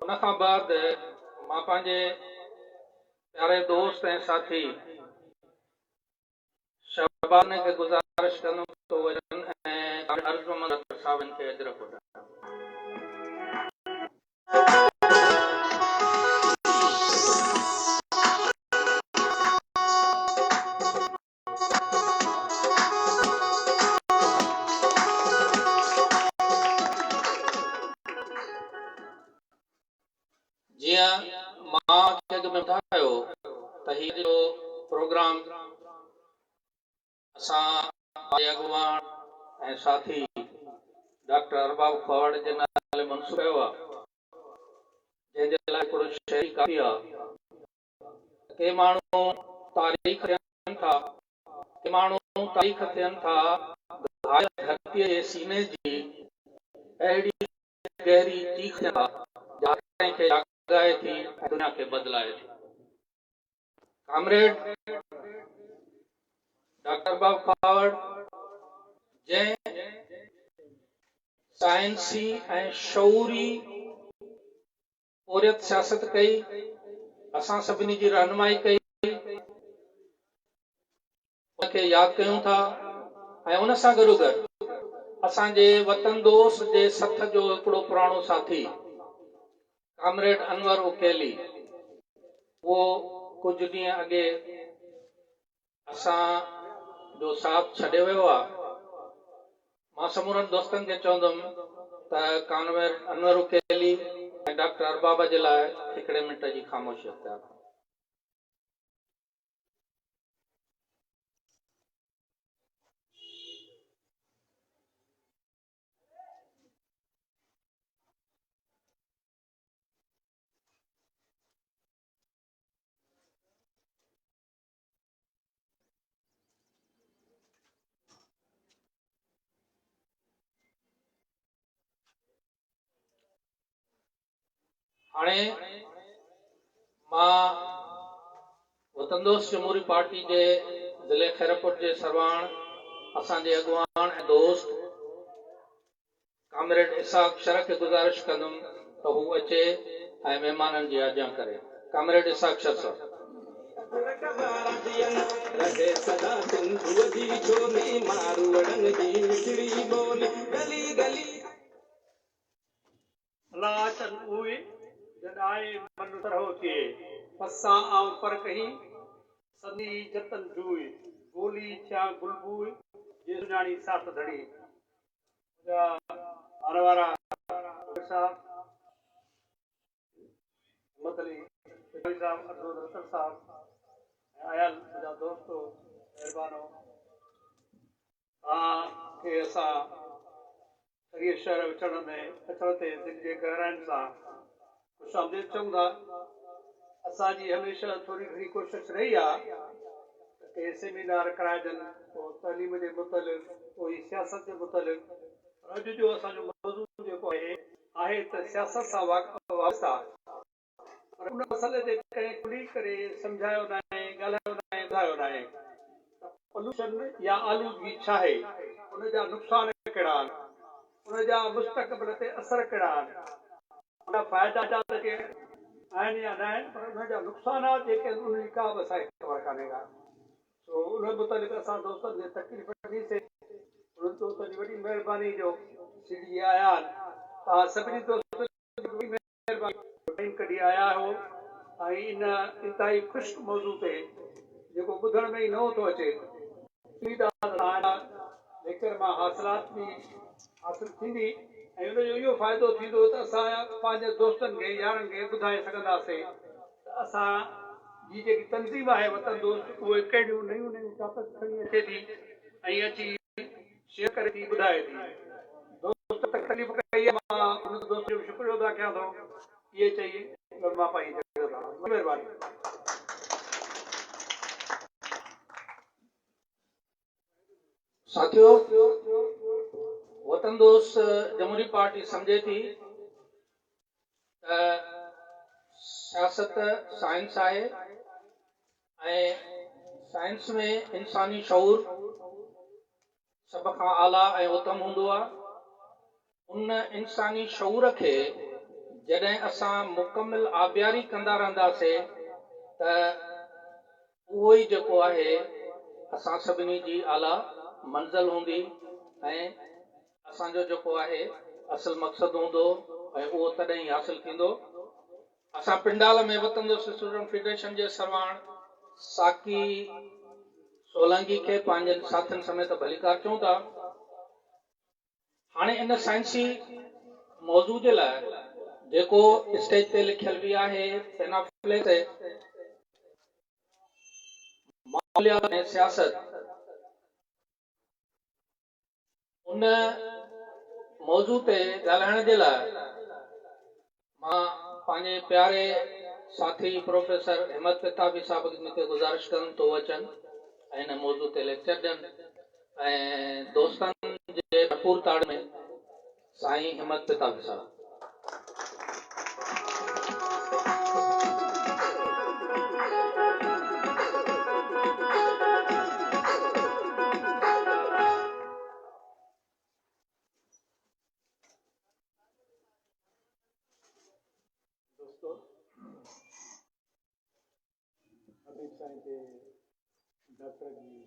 उन खां बाद मां पंहिंजे प्यारे दोस्त ऐं साथी शहबान खे गुज़ारिश कंदुमि तो वञनि ऐं अर्जुमंद साहिबनि खे अजर कोठां। जीअं मां अॻु में ॿुधायो त हीअ जो प्रोग्राम असां अॻवान ऐं साथी डॉक्टर अरबाब खवाड़ जे नाले मंसूब कयो आहे, जंहिंजे लाइ हिकिड़ो शहरी काफ़ी आहे। के माण्हू तारीख़ थियनि था, के माण्हू तारीख़ थियनि था धरतीअ जे सीने जी अहिड़ी गहरी चीख था जंहिंखे जागाए थी ऐं दुनिया खे बदलाए थी। कामरेड डॉक्टर अरबाब खवाड़ जंहिं साइंसी ऐं शऊरी ओरियत सियासत कई, असां सभिनी जी रहनुमाई कई, उनखे यादि कयूं था। ऐं उन सां गॾोगॾु असांजे वतन दोस्त जे सथ जो हिकिड़ो पुराणो साथी कामरेड अनवर उकेली, उहो कुझु ॾींहं अॻे असां जो साथ छॾे वियो आहे। मां समूरनि दोस्तनि खे चवंदुमि त कामरेड अनवर उकेली ऐं डॉक्टर अरबाब जे लाइ हिकिड़े मिंट जी ख़ामोशी अख्तियार कयो। हाणे मां वतन दोस्त जमहूरी पार्टी जे ज़िले खैरपुर जे सरवाण असांजे अॻवान ऐं दोस्त कामरेड इसाक शर खे गुज़ारिश कंदुमि त हू अचे ऐं महिमाननि जी आजा करे। कामरेड इसाक शर साहब। जॾाए मन तरहो थिए पसां आऊं पर कही सनी जतन जूए गोली थिया गुलबूए जे सुञाणी साथ धड़ी आने वारा साहब मतलब साहब अब्दुल रसल साहब आयल मुंहिंजा दोस्तो महिरबानो के असां सॼे शहर अचण ते दिलि जे गहराइनि सां ख़ुशि आमदीद चऊं था। असांजी हमेशह थोरी घणी कोशिशि रही आहे त के सेमिनार कराइजनि, पोइ तइलीम जे मुतलिक़, कोई सियासत जे मुतलिक़। अॼु जो असांजो मौज़ूअ जेको आहे त सियासत सां वास्ता, पर उन मसइले ते कंहिं खुली करे सम्झायो न आहे, ॻाल्हायो न आहे, ॿुधायो न आहे त पॉल्यूशन या आलूदगी छा आहे, उनजा नुक़सान कहिड़ा आहिनि, उनजा मुस्तक़बिल ते असर कहिड़ा आहिनि, उन फ़ाइदा जेके आहिनि या न आहिनि, पर उनजा नुक़सानात जेके आहिनि उनजी का बि असांखे ख़बर कान्हे का। सो उन मुतालिक़ असां दोस्तनि खे तकलीफ़ ॾिनीसीं। उन दोस्तनि जी वॾी महिरबानी जो सिंधी आया आहिनि, तव्हां सभिनी दोस्तनि महिरबानी कढी आया हो ऐं इन इंतिहाई ख़ुश्क मौज़ू ते जेको ॿुधण में ई नथो थो अचे, लेक्चर मां हासिलात बि हासिल थींदी ऐं उनजो इहो फ़ाइदो थींदो त असां पंहिंजे दोस्तनि खे यारनि खे ॿुधाए सघंदासीं त असांजी जेकी तनज़ीम आहे वतन दोस्त, उहे कहिड़ियूं नयूं नयूं टॉपिक खणी अचे थी ऐं अची शेयर करे थी, ॿुधाए थी। दोस्त तकलीफ़ कई आहे, मां उन दोस्त जो शुक्रिया अदा कयां थो। इहे चई मां पंहिंजी महिरबानी। साथियों, वतन दोस्त जमहूरी पार्टी समझे थी त सियासत साइंस आहे ऐं साइंस में इंसानी शऊर सभ खां आला ऐं उत्तम हूंदो आहे। उन इंसानी शऊर खे जॾहिं असां मुकमिल आबियारी कंदा रहंदासीं त उहो ई जेको आहे असां सभिनी जी आला मंज़िल हूंदी ऐं असांजो जेको आहे असल मक़सदु हूंदो ऐं उहो तॾहिं ई हासिलु थींदो। असां पिंडाल में वतन दोस्त स्टूडेंट फेडरेशन जे सरवाण साकी सोलंकी खे पंहिंजनि साथियुनि समेत भलीकार चऊं था। हाणे इन साइंसी मौज़ू जे लाइ जेको स्टेज ते लिखियल बि आहे पेनाफ्ले ते माहौलियात ऐं सियासत, उन मौज़ू ते ॻाल्हाइण जे लाइ मां पंहिंजे प्यारे साथी प्रोफेसर हिम्मत पिताबी साहब खे गुज़ारिश कनि तो अचनि ऐं हिन मौज़ू ते लेक्चर ॾियनि ऐं दोस्तनि जे भरपूर ताड़ में साईं हिम्मत पिताबी साहब। दोस्तों, हबीब साईं के डॉक्टर जी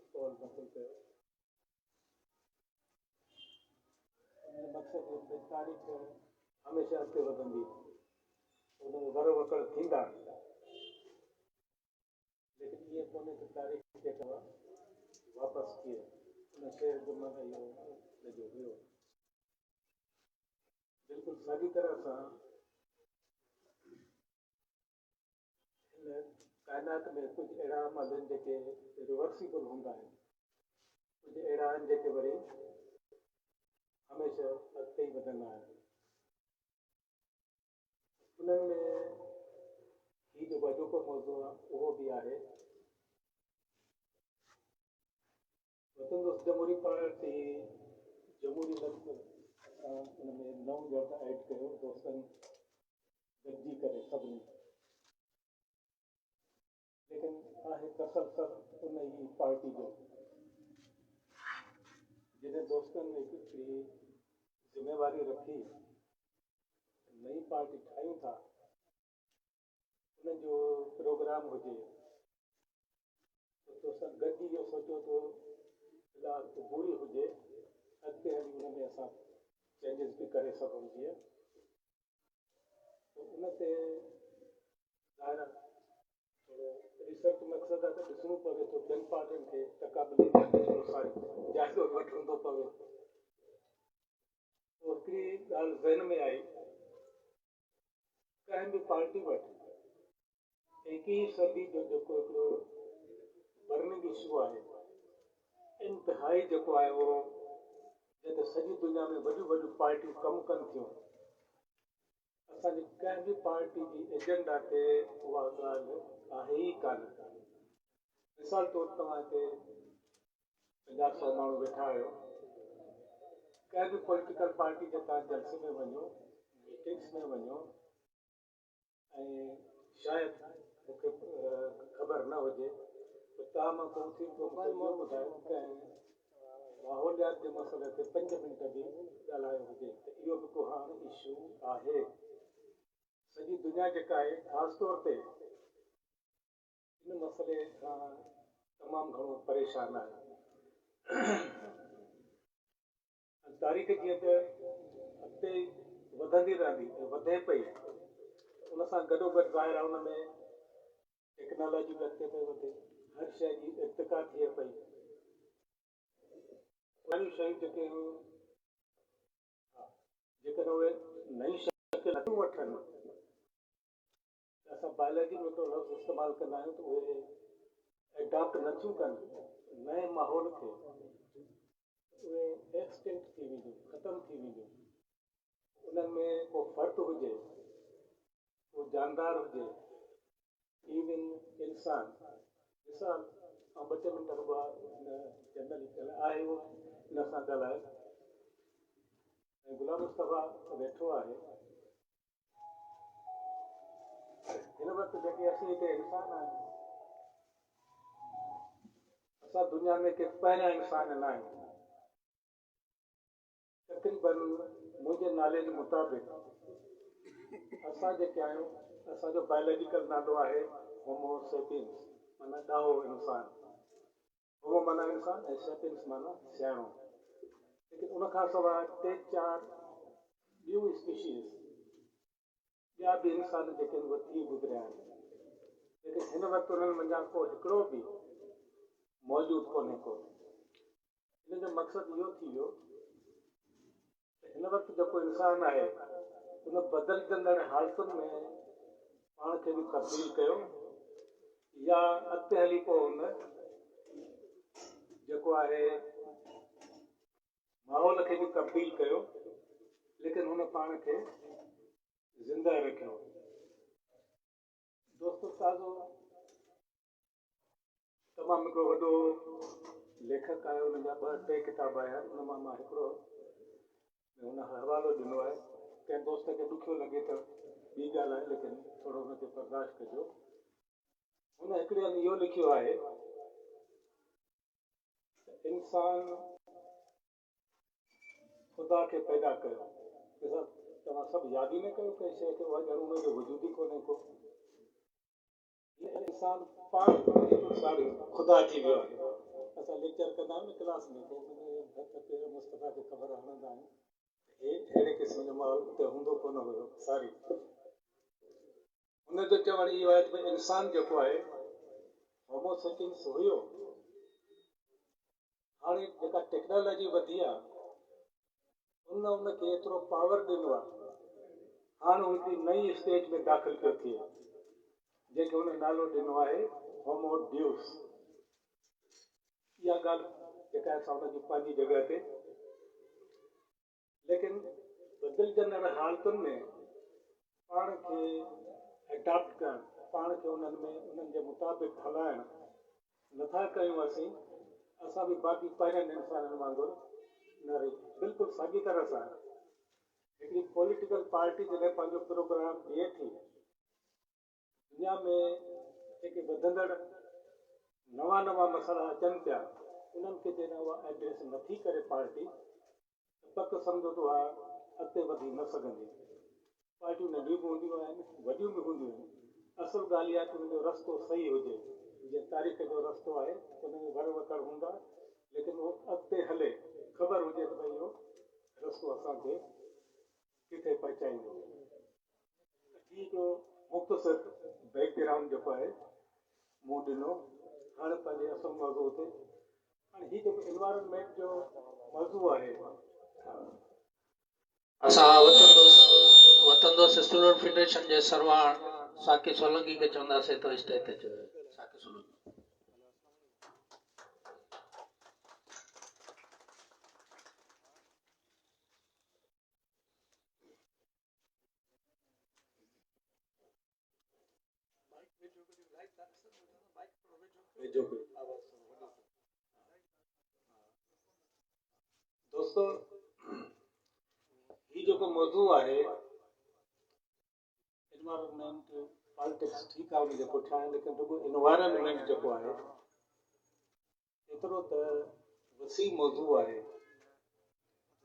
स्टॉल बदल कयो। उन मक़सद में तारीख़ हमेशह अॻिते वधंदी, उन वर वकड़ थींदा, लेकिन ये कोन्हे त तारीख़ खे तव्हां वापसि किए उन शहर जो माना इहो लॻो हुयो। बिल्कुलु साॻी तरह सां काइनात में कुझु अहिड़ा अमल आहिनि जेके रिवर्सिबल हूंदा आहिनि, कुझु अहिड़ा आहिनि जेके वरी हमेशह अॻिते ई वधंदा आहिनि। उन्हनि में ही जो वॾो मौज़ू आहे उहो बि आहे वतन दोस्त जमहूरी पार्टी जमहूरी लफ़्ज़ उन में नओं लफ़्ज़ ऐड कयो दोस्तनि गॾिजी करे सभिनी, लेकिन आहे तसलसल उन ई पार्टी जो। जॾहिं दोस्तनि हिकिड़ी ज़िम्मेवारी रखी नई पार्टी ठाहियूं था, उन जो प्रोग्राम हुजे तो सभु गॾिजी इहो सोचियो तो फ़िलहालु पूरी हुजे, अॻिते हली हुन में असां चेंजिस बि करे सघूं जीअं तो उन ते ज़ाहिर थोरो रिसर्च मक़सदु आहे त ॾिसणो पवे थो, ॿियनि पार्टियुनि खे तक़ाबली जाइज़ो वठिणो थो पवे। पोइ हिकिड़ी ॻाल्हि ज़हन में आई, कंहिं बि पार्टी वटि 21वीं सदी जो जेको हिकिड़ो बर्निंग इशू आहे, इंतिहाई जेको आहे उहो जिते सॼी दुनिया में वॾियूं वॾियूं पार्टियूं कमु कनि थियूं, असांजी कंहिं बि पार्टी जी एजेंडा ते उहा ॻाल्हि आहे ई कान। मिसाल तौरु तव्हां हिते 50-100 माण्हू वेठा आहियो, कंहिं बि पॉलिटिकल पार्टी जे तव्हां जलसे में वञो, मीटिंग्स में वञो ऐं शायदि मूंखे ख़बर न हुजे त तव्हां मां कोन थी को मूंखे इहो ॿुधायो कंहिं माहौलियात जे मसइले ते 5 मिंट बि ॻाल्हायो हुजे त इहो बि को हाणे इशू आहे। सॼी दुनिया जेका आहे ख़ासि तौर ते इन मसइले खां तमामु घणो परेशान आहे। तारीख़ जीअं त अॻिते वधंदी रहंदी ऐं वधे पई, उन सां गॾोगॾु ज़ाहिर आहे उन में टेक्नोलॉजी बि अॻिते पई वधे, हर शइ जी इर्तिका थिए पई। नयूं शयूं जेके जेकॾहिं उहे नई शइ खे नथियूं वठनि, असां बायोलॉजी में हिकिड़ो लफ़्ज़ इस्तेमालु कंदा आहियूं त उहे एडॉप्ट नथियूं कनि नए माहौल खे, उहे एक्सटिंक्ट थी वेंदियूं, ख़तमु थी वेंदियूं। उन्हनि में को फ़र्क़ु हुजे, को जानदार हुजे, इवन इंसान मिसाल ऐं 2 मिंट रुॻो जनरली आहे उहो हिन सां ॻाल्हाए ऐं गुलाम मुस्तफ़ा वेठो आहे। हिन वक़्तु जेके असीं हिते इंसान आहियूं, असां दुनिया में के पहिरियां इंसान न आहियूं। तक़रीबन मुंहिंजे नाले जे मुताबिक़ असां जेके आहियूं, असांजो बायोलॉजिकल नालो आहे होमो सेपियंस, माना ॾाहो इंसान। होमो माना इंसान ऐं सेपियंस माना सियाणो। लेकिन उनखां सवाइ 3-4 ॿियूं स्पीशीज़, ॿिया बि इंसान जेके आहिनि उहे थी गुज़रिया आहिनि, लेकिन हिन वक़्तु उन्हनि मंझां को हिकिड़ो बि मौजूदु कोन्हे को। हिन जो मक़सदु इहो थी वियो त हिन वक़्तु जेको इंसान आहे उन बदिलजंदड़ हालतुनि में पाण खे बि तब्दील कयो, या अॻिते हली पोइ हुन जेको आहे माहौल खे बि तब्दील कयो, लेकिन हुन पाण खे ज़िंदा रखियो। दोस्तो ताज़ो तमामु हिकिड़ो वॾो लेखक आहे, हुन जा 2-3 किताब आया आहिनि, हुन मां हिकिड़ो हुन हवालो ॾिनो आहे। कंहिं दोस्त खे ॾुखियो लॻे त ॿी ॻाल्हि आहे, लेकिन थोरो हुनखे बर्दाश्त कजो। हुन हिकिड़े हंधि इहो लिखियो आहे त इंसान ख़ुदा खे पैदा कयो। तव्हां सभु यादि ई न कयो कंहिं शइ खे, उहा ॼण हुनजो वजूद ई कोन्हे को। इंसान पाण ख़ुदा थी वियो आहे। असां लेक्चर कंदा आहियूं न क्लास में, मुस्तफ़ा खे ख़बर हणंदा आहियूं हे अहिड़े क़िस्म जो माहौल उते हूंदो कोन हुयो। सारी हुनजो चवणु इहो आहे त इंसान जेको आहे होमो सेपियंस हुयो, हाणे जेका टेक्नोलॉजी वधी आहे उनखे एतिरो पावर ॾिनो आहे, हाणे हू हिकिड़ी नई स्टेज में दाख़िल पियो थिए, जंहिंखे हुन नालो ॾिनो आहे होमो ड्यूस। इहा ॻाल्हि जेका आहे असां हुनजी पंहिंजी जॻह ते, लेकिन बदिलजंदड़ हालतुनि में पाण खे एडॉप्ट करणु, पाण खे उन्हनि जे मुताबिक़ हलाइणु नथा कयूं असां बि बाक़ी पहिरियनि इंसाननि वांगुरु न रही। बिल्कुलु साॻी तरह सां हिकिड़ी पॉलिटिकल पार्टी जॾहिं पंहिंजो प्रोग्राम ॾिए थी, दुनिया में जेके वधंदड़ नवां मसइला अचनि पिया, उन्हनि खे जॾहिं उहा एड्रेस नथी करे पार्टी, पक सम्झो त उहा अॻिते वधी न सघंदी। पार्टियूं नंढियूं बि हूंदियूं आहिनि, वॾियूं बि हूंदियूं आहिनि, असुलु ॻाल्हि इहा आहे कि हुनजो रस्तो सही हुजे। जीअं तारीख़ जो रस्तो आहे, हुन में वर वकर हूंदा, लेकिन उहो अॻिते हले, ख़बर हुजे त भई इहो रस्तो असांखे किथे पहुचाईंदो। हीउ हिकिड़ो मुख़्तसिर बैकग्राउंड जेको आहे मूं ॾिनो। हाणे पंहिंजे असुल मौज़ूअ ते, हाणे हीउ जेको एनवायरनमेंट जो मौज़ू आहे, असां वतन दोस्त स्टूडेंट फेडरेशन जे सरवाण साकी सोलंकी खे चवंदासीं तो स्टेज ते अचो। साकी सोलंकी। दोस्तों हीउ जेको मौज़ू आहे एनवायरनमेंट पॉलिटिक्स, ठीकु आहे उनजे पुठियां, लेकिन रुॻो एनवायरनमेंट जेको आहे एतिरो त वसी मौज़ू आहे।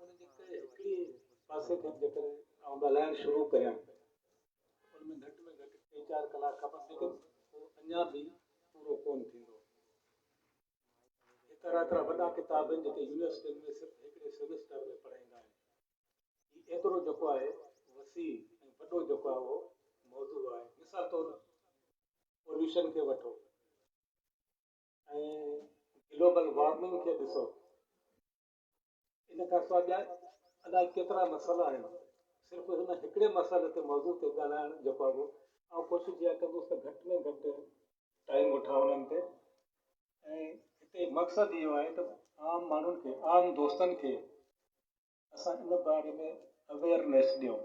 हिकिड़ी पासे खे जेकर आउं ॻाल्हाइणु शुरू कयां, उनमें घटि में घटि 3-4 कलाक खपनि, लेकिन उहो अञा बि पूरो कोन थींदो। एतिरा वॾा किताब आहिनि जेके यूनिवर्सिटियुनि में सिर्फ़ु हिकिड़े सेमेस्टर में पढ़ाईंदा आहिनि। एतिरो जेको आहे वसी ऐं वॾो जेको आहे उहो मौज़ू आहे। मिसाल तौरु पोल्यूशन खे वठो ऐं ग्लोबल वार्मिंग खे ॾिसो, इन खां सवाइ ॿिया अलाए केतिरा मसइला आहिनि। सिर्फ़ु हिन हिकिड़े मसइले ते मौज़ू ते ॻाल्हाइणु जेको आहे उहो ऐं कोशिशि इहा कंदुसि त घटि में घटि टाइम वठां उन्हनि ते। ऐं हिते मक़सदु इहो आहे त आम माण्हुनि खे, आम दोस्तनि खे असां इन बारे में अवेयरनेस ॾियूं।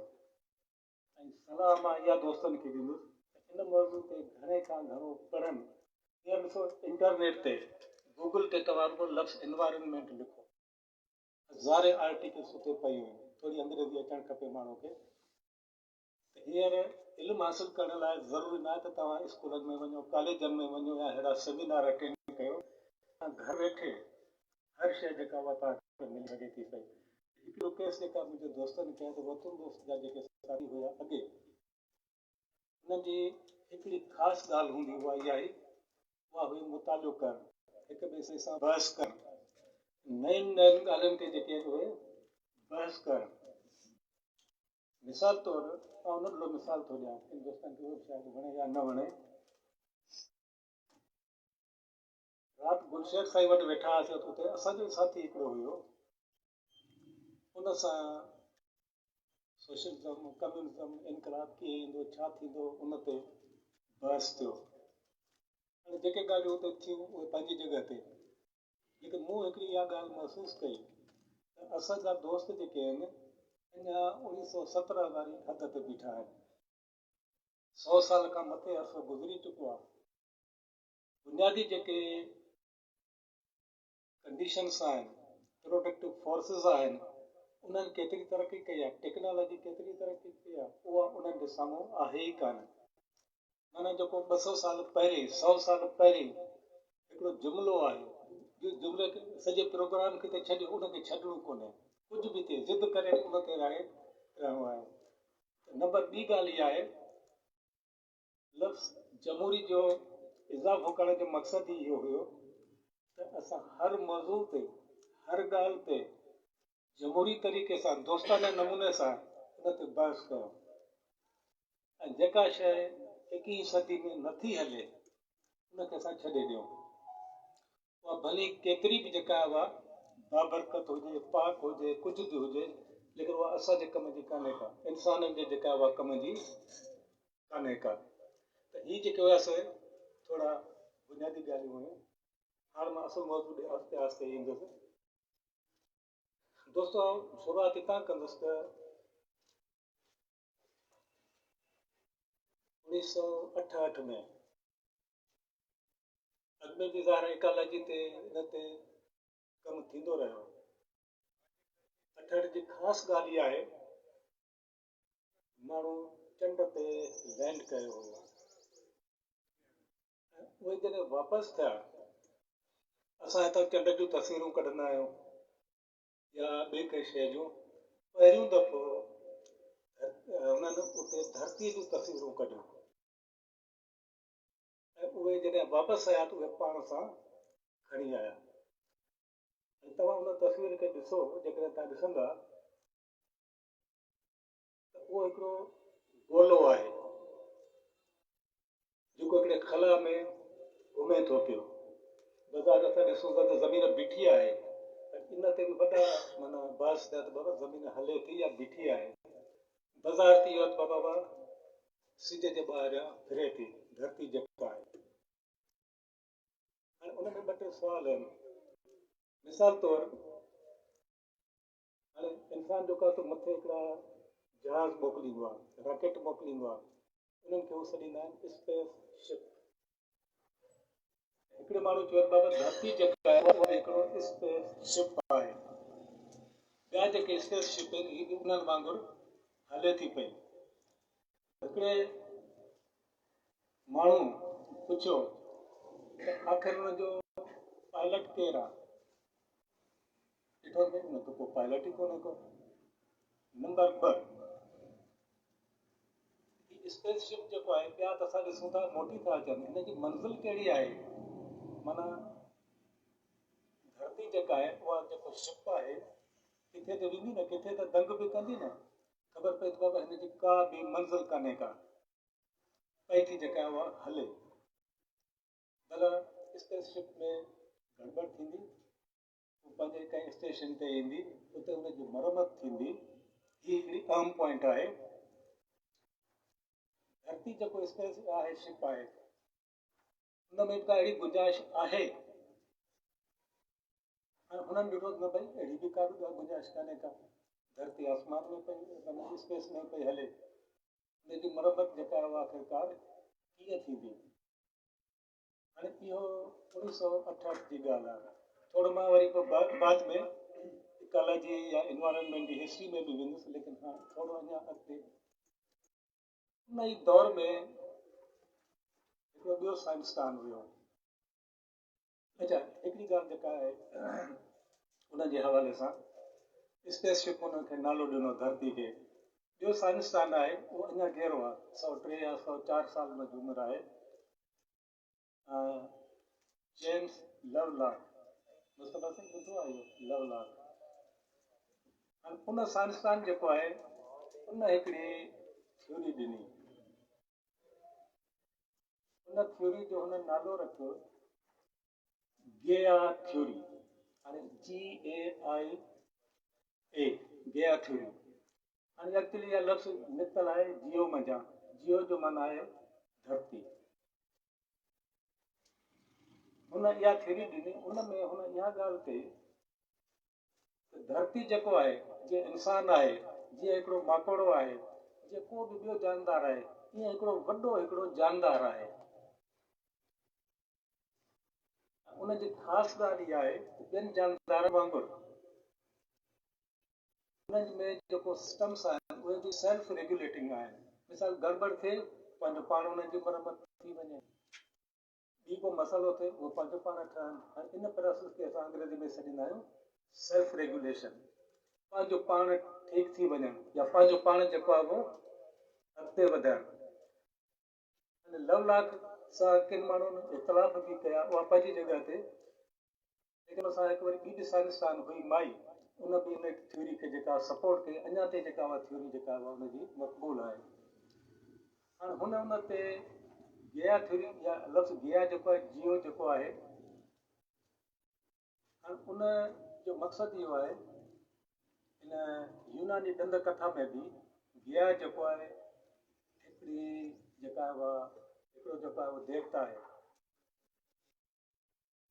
ऐं सलाह मां इहा दोस्तनि खे ॾींदुसि त इन मौज़ू ते घणे खां घणो पढ़नि। हीअं ॾिसो, इंटरनेट ते गूगल ते तव्हां रुॻो लफ़्ज़ एनवायरनमेंट लिखो, हज़ारे आर्टिकल्स उते पयूं आहिनि। थोरी अंग्रेज़ी अचणु खपे माण्हू खे। त हींअर इल्मु हासिलु करण लाइ ज़रूरी न आहे त तव्हां स्कूलनि में वञो, कॉलेजनि में वञो या अहिड़ा सेमिनार अटेंड कयो। तव्हां घर वेठे हर शइ जेका उहा तव्हांखे मिली सघे थी पई। हिकिड़ो केस जेका मुंहिंजे दोस्तनि कया त वतन दोस्त जा जेके साथी हुआ अॻे, हुन जी हिकिड़ी ख़ासि ॻाल्हि हूंदी उहा इहा आहे, उहा हुई मुतालो कर, हिक ॿिए सां बहस कर, नयुनि नयुनि ॻाल्हियुनि ते जेके आहिनि उहे बहस कर। मिसाल तौर मां उन ॾिठो मिसाल थो ॾियां, हिंदुस्तान खे उहो शायदि वणे या न वणे। राति गुलशेर साईं वटि वेठा हुआसीं, उते असांजो साथी हिकिड़ो हुयो, उन सां सोशलिज़म, कम्यूनिज़म, इनकलाब कीअं ईंदो, छा थींदो, उन ते बहस थियो। हाणे जेके ॻाल्हियूं हुते थियूं उहे पंहिंजी जॻह ते, लेकिन मूं हिकिड़ी इहा ॻाल्हि महसूसु कई त असांजा दोस्त जेके आहिनि अञा 1917 वारी हद ते बीठा आहिनि। 100 साल खां मथे अरसो गुज़री चुको आहे। बुनियादी जेके कंडीशन्स आहिनि, प्रोडक्टिव फोर्सिस आहिनि, उन्हनि केतिरी तरक़ी कई आहे, टेक्नोलॉजी केतिरी तरक़ी कई आहे, उहा उन्हनि जे साम्हूं आहे ई कान। माना जेको 200 साल पहिरीं, 100 साल पहिरीं हिकिड़ो जुमिलो आहे, जुमिले खे सॼे प्रोग्राम खे त छॾियो, उनखे छॾिणो कोन्हे, कुझु बि थिए ज़िद करे उन ते रहणो आहे। नंबर ॿी ॻाल्हि इहा आहे, लफ़्ज़ जमहूरी जो इज़ाफ़ो करण जो मक़सदु ई इहो हुयो त असां हर मौज़ू ते, हर ॻाल्हि ते जमहूरी तरीक़े सां, दोस्ताने नमूने सां उन ते बहस कयूं। ऐं जेका शइ 21 सदी में नथी हले उनखे असां छॾे ॾियूं। उहा भली केतिरी बि जेका उहा बाबरकत हुजे, पाक हुजे, कुझु बि हुजे, लेकिन उहा असांजे कम जी कान्हे का, इंसाननि जे जेका उहा कम जी कान्हे का। त हीअ जेके हुआसीं थोरा बुनियादी ॻाल्हियूं हुयूं। हाणे मां असुल मौज़ू ॾे आहिस्ते आहिस्ते ईंदुसि। दोस्तो, शुरूआत हितां कंदुसि त 1968 में अजमेर ज़ाहिर एकालॉजी ते हिन ते कमु थींदो रहियो। 68 जी ख़ासि ॻाल्हि इहा आहे, माण्हू चंड ते लैंड कयो हुयो, ऐं उहे जॾहिं वापसि थिया, असां हितां चंड जूं तस्वीरूं कढंदा आहियूं या ॿिए कंहिं शइ जूं, पहिरियों दफ़ो उन्हनि उते धरतीअ जूं तस्वीरूं कढियूं, ऐं उहे जॾहिं वापसि आया त उहे पाण सां खणी आया। तव्हां उन तस्वीर खे ॾिसो, जेकॾहिं तव्हां ॾिसंदा त उहो हिकिड़ो गोलो आहे जेको हिकिड़े खला में घुमे थो पियो। बाज़ारि असां ॾिसूं था त ज़मीन बीठी आहे, इन ते बि वॾा माना बहस थिया त बाबा ज़मीन हले थी या बीठी आहे। बाज़ारि थी वियो त बाबा सिज जे ॿाहिरियां फिरे थी, धरती जेका आहे। हाणे उन में ॿ टे सुवाल आहिनि। मिसाल तौर, हाणे इंसान जेको आहे मथे हिकिड़ा जहाज़ मोकिलींदो आहे, रॉकेट मोकिलींदो आहे, उन्हनि खे उहे सॾींदा आहिनि स्पेस शिप। हिकिड़े माण्हू चयो बाबा धरती जेका आहे उहा हिकिड़ो स्पेस शिप आहे। ॿिया जेके स्पेस शिप आहिनि इहे उन्हनि वांगुरु हले थी पई। हिकिड़े माण्हू पुछियो त आख़िर हुनजो पायलट केरु आहे? ॾिठो न त को पायलट ई कोन्हे को। नंबर 2, स्पेसशिप जेको आहे, ॿिया त असां ॾिसूं था मोटी था अचनि, हिन जी मंज़िल कहिड़ी आहे? माना धरती जेका आहे उहा जेको शिप आहे किथे त वेंदी न, किथे त दंग बि कंदी न, ख़बर पए त बाबा हिन जी का बि मंज़िल कान्हे का, पई थी जेका उहा हले। भला स्पेसशिप में गड़बड़ थींदी, पंहिंजे कंहिं स्टेशन ते ईंदी, उते हुनजी मरम्मत थींदी। हीअ हिकिड़ी अहम पॉइंट आहे। धरती जेको स्पेस आहे, शिप आहे, हुन में का अहिड़ी गुंजाइश आहे? ऐं हुननि ॾिठो न भई अहिड़ी बि का बि गुंजाइश कान्हे का, धरती आसमान में पई, स्पेस में पई हले, हुनजी मरम्मत जेका आहे उहा आख़िरकार कीअं थींदी? हाणे इहो 1968 जी ॻाल्हि आहे। थोरो मां वरी पोइ बाद में इकोलॉजी या इन्वायरमेंट जी हिस्ट्री में बि वेंदुसि, लेकिन हा थोरो अञा अॻिते उन ई दौर में हिकिड़ो ॿियो साइंसदान हुयो। अच्छा, हिकिड़ी ॻाल्हि जेका आहे उन जे हवाले सां, स्पेसशिप हुनखे नालो ॾिनो धरती खे, जो साइंसदान आहे उहो अञा गहरो आहे, 103 या 104 साल में जी उमिरि आहे। जेम्स लवलॉक, मुस्तफ़ा सिंह ॿुधो आहे इहो लवलॉक। हाणे उन साइंसदान जेको आहे उन हिकिड़ी थ्योरी ॾिनी, उन थ्योरी जो हुन नालो रखियो गेया थ्योरी। हाणे GAIA गेया थ्योरी। हाणे एक्चुअली इहा लफ़्ज़ निकितल आहे जियो मंझां। जियो जो माना आहे धरती। हुन इहा थ्योरी ॾिनी, उन में हुन इहा ॻाल्हि कई त धरती जेको आहे, जीअं इंसानु आहे, जीअं हिकिड़ो माकोड़ो आहे, जीअं को बि ॿियो जानदार आहे, ईअं हिकिड़ो वॾो हिकिड़ो जानदार आहे। उनजी ख़ासि ॻाल्हि इहा आहे त ॿियनि जानदार वांगुरु उन्हनि में जेको सिस्टम्स आहिनि उहे बि सेल्फ रेगुलेटिंग आहिनि। मिसाल गड़बड़ थिए पंहिंजो पाण उन्हनि जी मरम्मत थी वञे, ॿी को मसाइलो थिए उहो पंहिंजो पाण ठहनि। हाणे इन प्रोसेस खे असां अंग्रेजी में छॾींदा आहियूं सेल्फ रेगुलेशन। पंहिंजो पाण ठीकु थी वञनि या पंहिंजो पाण जेको आहे उहो अॻिते वधणु। लवलॉक सां किन माण्हुनि इख़्तिलाफ़ बि कया, उहा पंहिंजी जॻह ते, लेकिन असां हिकु वरी ॿी बि साइंसदान हुई माई, उन बि इन थ्योरी खे जेका सपोर्ट कई, अञा ताईं जेका उहा थ्योरी जेका उहा उनजी मक़बूल आहे। हाणे हुन ते गेया थ्योरी या लफ़्ज़ गेया जेको आहे, जियो जेको आहे, हाणे उन जो मक़सदु इहो आहे, इन यूनानी ॾंद कथा में बि गेया जेको आहे हिकिड़ी जेका उहा हिकिड़ो जेको आहे उहो देवता आहे।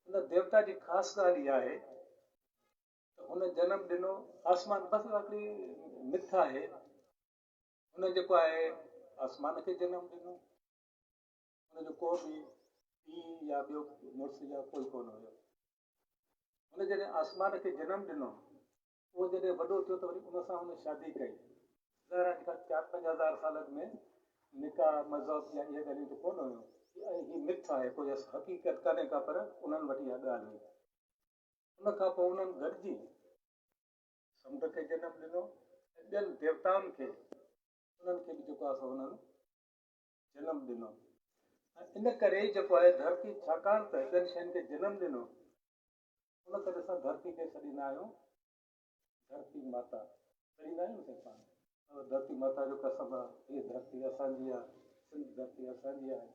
उन देवता जी ख़ासि ॻाल्हि इहा आहे त हुन जनमु ॾिनो आसमान, बसि हिकिड़ी मिथ आहे। हुन जेको आहे आसमान खे जनमु ॾिनो, हुनजो को बि पीउ या ॿियो मुड़ुसु या कोई कोन हुयो। हुन जॾहिं आसमान खे जनमु ॾिनो, उहो जॾहिं वॾो थियो त वरी उन सां हुन शादी कई। ज़ाहिर आहे 4-5 हज़ार सालनि में निकाह मज़हब या इहे ॻाल्हियूं त कोन हुयूं। हीअ मिथ आहे, कोई हक़ीक़त कान्हे का, पर उन्हनि वटि इहा ॻाल्हि हुई। उन खां पोइ उन्हनि गॾिजी समुंड खे जनमु ॾिनो ऐं ॿियनि देवताउनि खे उन्हनि खे बि जेको आहे सो हुननि जनमु ॾिनो। ऐं इन करे ई जेको आहे धरती, छाकाणि त ॿियनि शयुनि खे जनमु ॾिनो, उन करे असां धरती खे छॾींदा आहियूं धरती माता, छॾींदा आहियूं न पाण। धरती माता जो कसम आहे, हीअ धरती असांजी आहे, सिंध धरती असांजी आहे।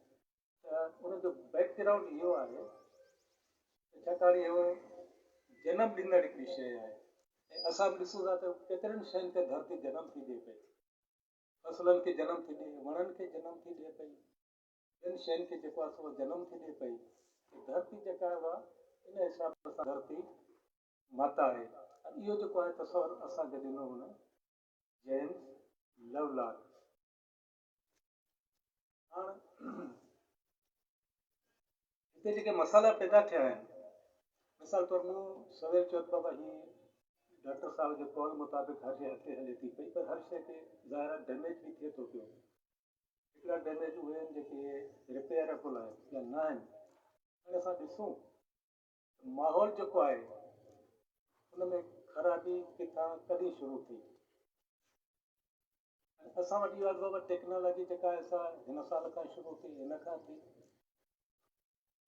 त उनजो बैकग्राउंड इहो आहे छाकाणि इहो जनमु ॾींदड़ हिकिड़ी शइ आहे। ऐं असां बि ॾिसूं था त केतिरनि शयुनि खे धरती जनमु थी ॾिए पई, फसलनि खे जनमु थी ॾिए, वणनि खे जनमु थी ॾिए पई, ॿियनि शयुनि खे जेको आहे सो जनमु थी ॾिए पई। धरती जेका आहे इन हिसाब सां धरती माता आहे। इहो जेको आहे तस्वर असांखे ॾिनो हुन जेम्स लवलॉक। हाणे हिते जेके मसाला पैदा थिया आहिनि, मिसाल तौरु मूं सवेल चयो त बाबा हीअ डॉक्टर साहिब जे कॉल मुताबिक़ हर शइ अॻिते हले थी पई, पर हर शइ खे ज़ाहिर डैमेज बि थिए थो पियो। हिकिड़ा डैमेज उहे आहिनि जेके रिपेयरेबल आहिनि या न आहिनि। हाणे असां ॾिसूं माहौल जेको आहे हुन में ख़राबी किथां कॾहिं शुरू थी। असां वटि इहो आहे बाबा टेक्नोलॉजी जेका आहे असां हिन साल खां शुरू थी, हिन खां थी।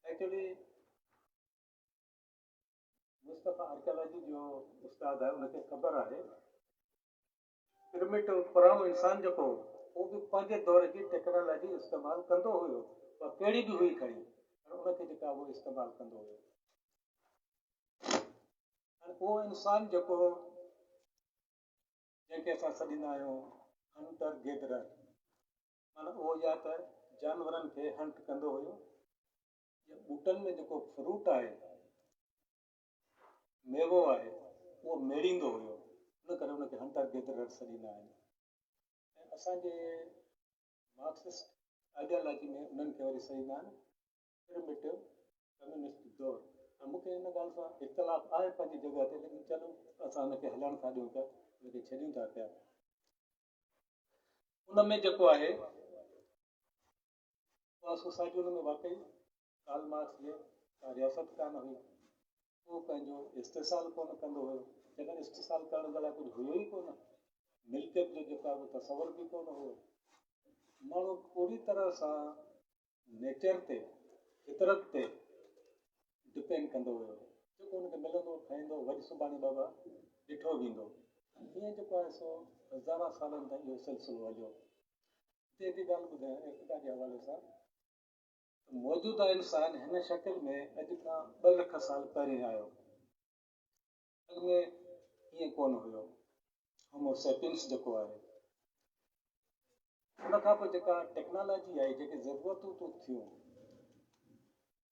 एक्चुअली मुस्तफ़ा आर्कियोलॉजी जो उस्ताद आहे, उनखे ख़बर आहे पिरामिड पुराणो इंसान जेको उहो बि पंहिंजे दौर जी टेक्नोलॉजी इस्तेमालु कंदो हुयो, पर कहिड़ी बि हुई खणी, पर उनखे जेका उहो इस्तेमालु कंदो हुयो। हाणे उहो इंसान जेको जंहिंखे असां सॾींदा आहियूं हंटर गैदरर, माना उहो या त जानवरनि खे हंट कंदो हुयो, या ॿूटनि में जेको फ्रूट आहे, मेवो आहे, उहो मेड़ींदो हुयो। इन करे उनखे हंटर गैदरर सॾींदा आहिनि। ऐं असांजे मार्क्सिस्ट आइडियोलॉजी में उन्हनि खे वरी सॾींदा आहिनि प्रिमिटिव कम्युनिस्ट दौर। ऐं मूंखे इन ॻाल्हि सां इख़्तिलाफ़ आहे पंहिंजी जॻह ते, लेकिन चलो असां हुनखे हलणु था ॾियूं पिया, उनखे छॾियूं था पिया। उन में जेको आहे उहा सोसाइटी उन में वाकई कार्ल मार्क्स जे का रियासत कान हुई। उहो पंहिंजो इस्तेसाल कोन कंदो हुयो, जॾहिं इस्तेसाल करण जे लाइ कुझु हुयो ई कोन। मिल्कियत जो जेको आहे उहो तसवुर बि कोन हुयो। माण्हू पूरी तरह सां नेचर ते, फितरत ते डिपेंड कंदो हुयो, जेको हुनखे मिलंदो खाईंदो, वरी सुभाणे बाबा ॾिठो वेंदो। ईअं जेको आहे सो हज़ार सालनि ताईं इहो सिलसिलो हलियो। हिते हिकु ॻाल्हि ॿुधायां एकता जे हवाले सां, मौजूदा इंसान हिन शकिल में अॼु खां 2 लख साल पहिरियों आयो। अॻु में ईअं कोन हुयो। होमो सेपियंस जेको आहे, उन खां पोइ जेका टेक्नोलॉजी आई, जेके ज़रूरतूं थियूं,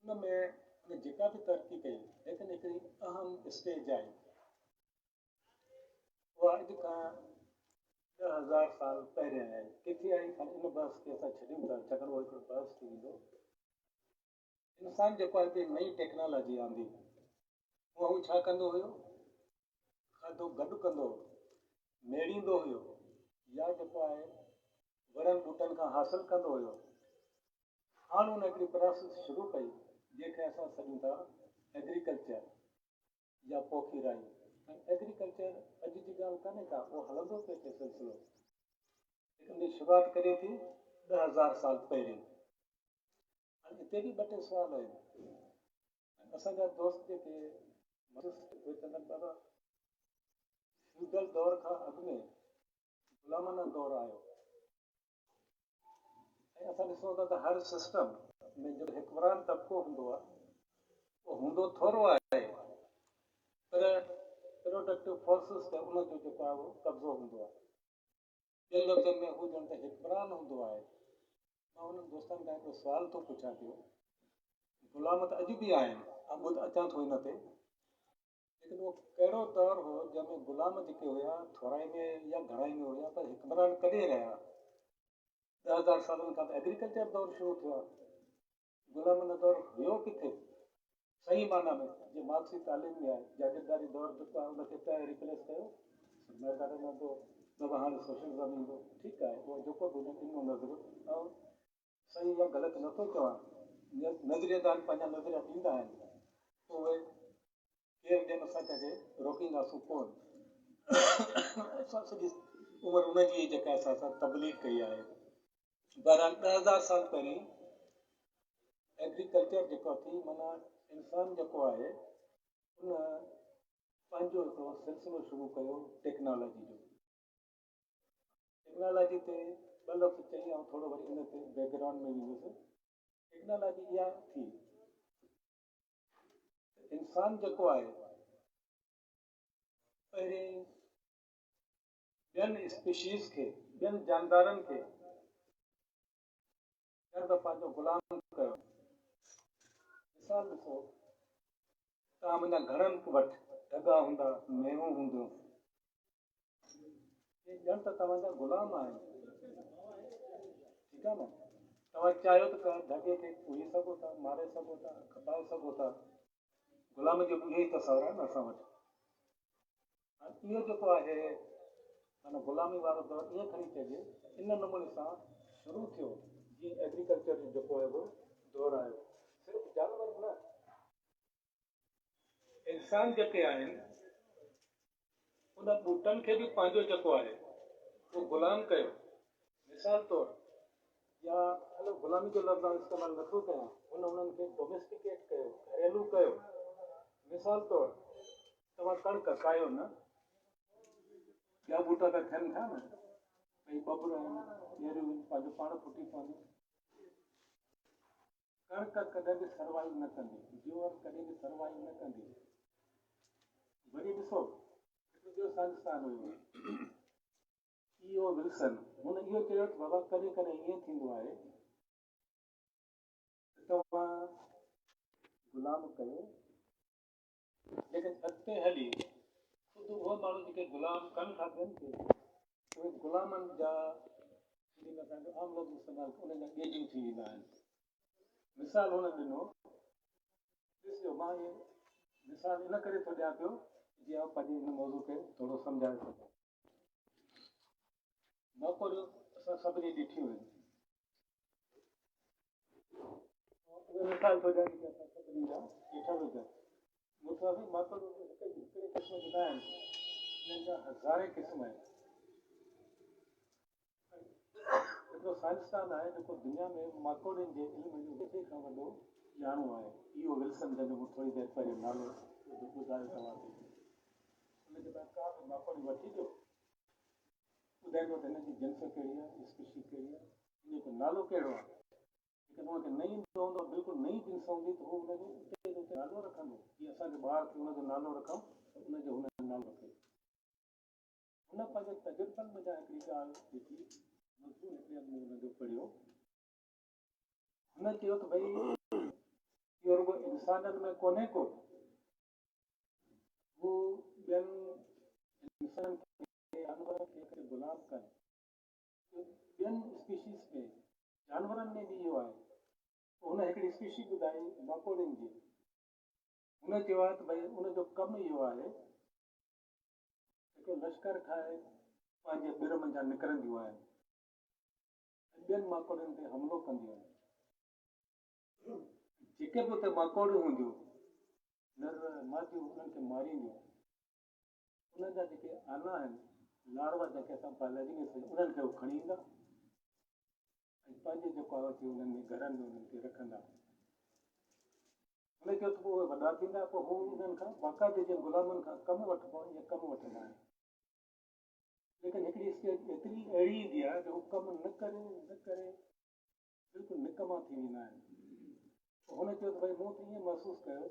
उन में जेका बि तरक़ी कई, लेकिन हिकिड़ी अहम स्टेज आई, उहा अॼु खां 10,000 साल पहिरियों आई। किथे आई? इन बहस खे असां छॾियूं था, छाकाणि उहो हिकिड़ो बहस थी वेंदो। इंसान जेको आहे हिते नई टेक्नोलॉजी आंदी, उहो हू छा कंदो हुयो? खाधो गॾु कंदो हुयो, मेड़ींदो हुयो, या जेको आहे वणनि ॿूटनि खां हासिलु कंदो हुयो। हाणे हुन हिकिड़ी प्रोसेस शुरू कई, जंहिंखे असां सॾूं था एग्रीकल्चर या पोखीराई। एग्रीकल्चर अॼु जी ॻाल्हि कान्हे का, उहो हलंदो पियो अचे सिलसिलो। लेकिन इहा शुरूआति करे थी 10,000 साल पहिरियों। हाणे हिते बि 2 टे सुवाल आहिनि। असांजा दोस्त जेके उहे चवंदा दादा, फ्यूडल दौर खां अॻु में गुलामनि जो दौरु आयो, ऐं असां ॾिसूं था त हर सिस्टम में जो हुकुमरान तबिको हूंदो आहे, उहो हूंदो थोरो आहे, पर प्रोडक्टिव फोर्सिस ते उनजो जेको आहे उहो कब्ज़ो हूंदो आहे। ॿियनि लफ़्ज़नि में हू ॼण त हुकुमरान हूंदो आहे। मां उन्हनि दोस्तनि खां हिकिड़ो सुवाल थो पुछां पियो, गुलाम त अॼु बि आहिनि, आऊं अचां थो हिन ते, लेकिन उहो कहिड़ो दौरु हो जंहिंमें गुलाम जेके हुया थोराई में या घणाई में हुया, पर हुकुमरान कॾहिं रहिया? 10,000 सालनि खां त एग्रीकल्चर दौरु शुरू थियो आहे। गुलामनि जो दौरु हुयो किथे सही माना में? जीअं मार्क्सी तालीम में आहे, जागीरदारी दौरु जेको आहे उनखे त रिप्लेस कयो सरमायादारी जो दौरु, बाबा हाणे सोशलिज़म ईंदो। ठीकु आहे, उहो जेको बि ॾिनो नज़रियो, ऐं सही या ग़लति नथो चवां, नज़रिएदार पंहिंजा नज़रिया ॾींदा आहिनि, उहे केरु ॼण असां कंहिंखे रोकींदासीं कोन। असां सॼी उमिरि उनजी जेका असां तबलीग कई आहे। बहरहाल 10,000 साल पहिरीं एग्रीकल्चर जेको थी, माना इंसान जेको आहे उन पंहिंजो हिकिड़ो सिलसिलो शुरू कयो टेक्नोलॉजी जो। टेक्नोलॉजी ते 2 लफ़्ज़ चई, ऐं थोरो वरी इन ते बैकग्राउंड में ईंदुसि। टेक्नोलॉजी इहा थी, इंसान जेको आहे पहिरीं ॿियनि स्पीशीज़ खे, ॿियनि जानदारनि खे ॼण त पंहिंजो गुलाम कयो। मिसाल ॾिसो, तव्हां मुंहिंजा घणनि वटि ढगा हूंदा, मेंहूं हूंदियूं, ॼण त तव्हांजा गुलाम आहिनि। ठीकु आहे न? तव्हां चाहियो त ढगे खे पुॼी सघो था, मारे सघो था, खपाए सघो था। गुलाम जो बि इहो ई तस्वर आहे न असां वटि। हाणे इहो जेको आहे माना गुलामी वारो दौरु ईअं खणी चइजे, इन नमूने सां शुरू थियो जीअं एग्रीकल्चर जो जेको आहे उहो दौरु आयो। सिर्फ़ु जानवर न, इंसान जेके आहिनि उन ॿूटनि खे बि पंहिंजो जेको आहे उहो गुलाम कयो। मिसाल तौरु, या हलो गुलामी जो लफ़्ज़ इस्तेमालु नथो कयां, उन्हनि खे डोमेस्टिकेट कयो, घरेलू कयो। मिसाल तौरु, तव्हां कणिक कायो न, ॿिया ॿूटा त थियनि था न, भई बबुर आहिनि, ॾेरियूं पंहिंजो पाण फुटी पवंदियूं। कणिक कॾहिं बि सर्वाइव न कंदी, ज्योर कॾहिं बि सर्वाइव न कंदी। वरी ॾिसो, हिकिड़ो ॿियो साइंसदान हुयो E.O. विल्सन, हुन इहो चयो त बाबा कॾहिं कॾहिं ईअं थींदो आहे त तव्हां गुलाम कयो, लेकिन अॻिते हली ख़ुदि उहे माण्हू जेके गुलाम कनि था थियनि थिए, उहे गुलामनि जा आम लफ़्ज़ इस्तेमालु उन्हनि जा गेजिंग थी वेंदा आहिनि। मिसाल हुन ॾिनो, ॾिसजो मां इहे मिसाल इन करे थो ॾियां पियो जीअं पंहिंजे हिन मौज़ू खे थोरो सम्झाए सघां। नौकरियूं असां सभिनी ॾिठियूं आहिनि, मिसाल थो ॾियां की असां सभिनी जा ॾिठल हुजनि। मुताबिक़ मां हिकिड़े क़िस्म जा न आहिनि, हिननि जा हज़ारे क़िस्म आहिनि। हिकिड़ो साइंसदान आहे जेको दुनिया में माकोड़नि जे इल्म जो सभिनी खां वॾो ॼाणू आहे, इहो विल्सन, जंहिंजो मूं थोरी देरि पहिरियों नालो ॿुधायो तव्हांखे। हुनजे बाद का बि माकोड़ी वठी ॾियो, ॿुधाईंदो त हिन जी जिन्स कहिड़ी आहे, स्पीशी कहिड़ी आहे, हिनजो नालो कहिड़ो आहे। लेकिन हुनखे न ईंदो हूंदो, बिल्कुलु नई जिन्स हूंदी त उहो हुनजो उते नालो रखंदो, जीअं असांजो ॿार खे हुनजो नालो रखूं त हुनजो हुन नालो रखे। हुन पंहिंजे तजुर्बनि में हिकिड़ी ॻाल्हि ॾिठी, मज़मून हिकिड़े हंधि में हुनजो पढ़ियो। हुन चयो त भई इहो रुॻो इंसाननि में कोन्हे को, हू ॿियनि इंसाननि खे, जानवरनि खे गुलाम कनि। ॿियनि स्पीशीज़ में, जानवरनि में बि इहो आहे। हुन हिकिड़ी स्पीशी ॿुधाई माकोड़ियुनि जी। हुन चयो आहे त भई उनजो कमु इहो आहे, हिकिड़ो लश्कर ठाहे पंहिंजे ॿिर मंझां निकिरंदियूं आहिनि, ॿियनि माकोड़ियुनि ते हमिलो कंदियूं आहिनि। जेके बि उते माकोड़ियूं हूंदियूं, नर मादियूं, उन्हनि खे मारींदियूं। उन्हनि जा जेके आना आहिनि, लारवा जंहिंखे असां बायोलॉजी में उन्हनि खे उहे खणी ईंदा ऐं पंहिंजे जेको आहे उन्हनि में घरनि में उन्हनि खे रखंदा। हुन चयो त पोइ उहे वॾा थींदा, पोइ हू उन्हनि खां बाक़ाइदे जे गुलामनि खां कमु वठिबो या कमु वठंदा आहिनि। लेकिन हिकिड़ी स्टेज एतिरी अहिड़ी ईंदी आहे जो हू कमु न करे बिल्कुलु निकमा थी वेंदा आहिनि। हुन चयो त भई मूं त ईअं महसूसु कयो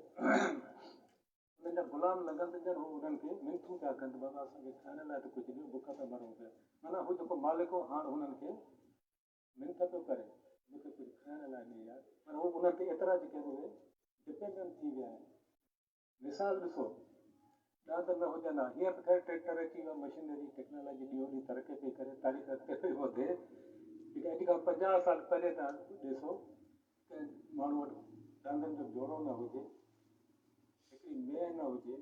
हुननि जा गुलाम लॻनि त ॼण हू उन्हनि खे मिनथूं पिया कनि, बाबा असांखे खाइण लाइ त कुझु ॾियो, बुख था मरूं पिया। माना हू जेको मालिक हो हाणे हुननि खे मिनथ पियो करे, मूंखे कुझु खाइण लाइ ॾे यार। पर हू उन्हनि ते एतिरा जेके उहे डिपेंडेंट थी विया आहिनि। मिसाल ॾिसो, ॾाढा न हुजनि हा, हींअर त ख़ैर ट्रैक्टर अची वियो, मशीनरी टेक्नोलॉजी ॾींहों ॾींहुं तरक़ी पई करे, तारीख़ अॻिते पई वधे। लेकिन अॼु खां 50 साल पहिरियों तव्हां ॾिसो त माण्हू वटि ॾांदनि जो जोड़ो न हुजे, हिकिड़ी मेंह न हुजे,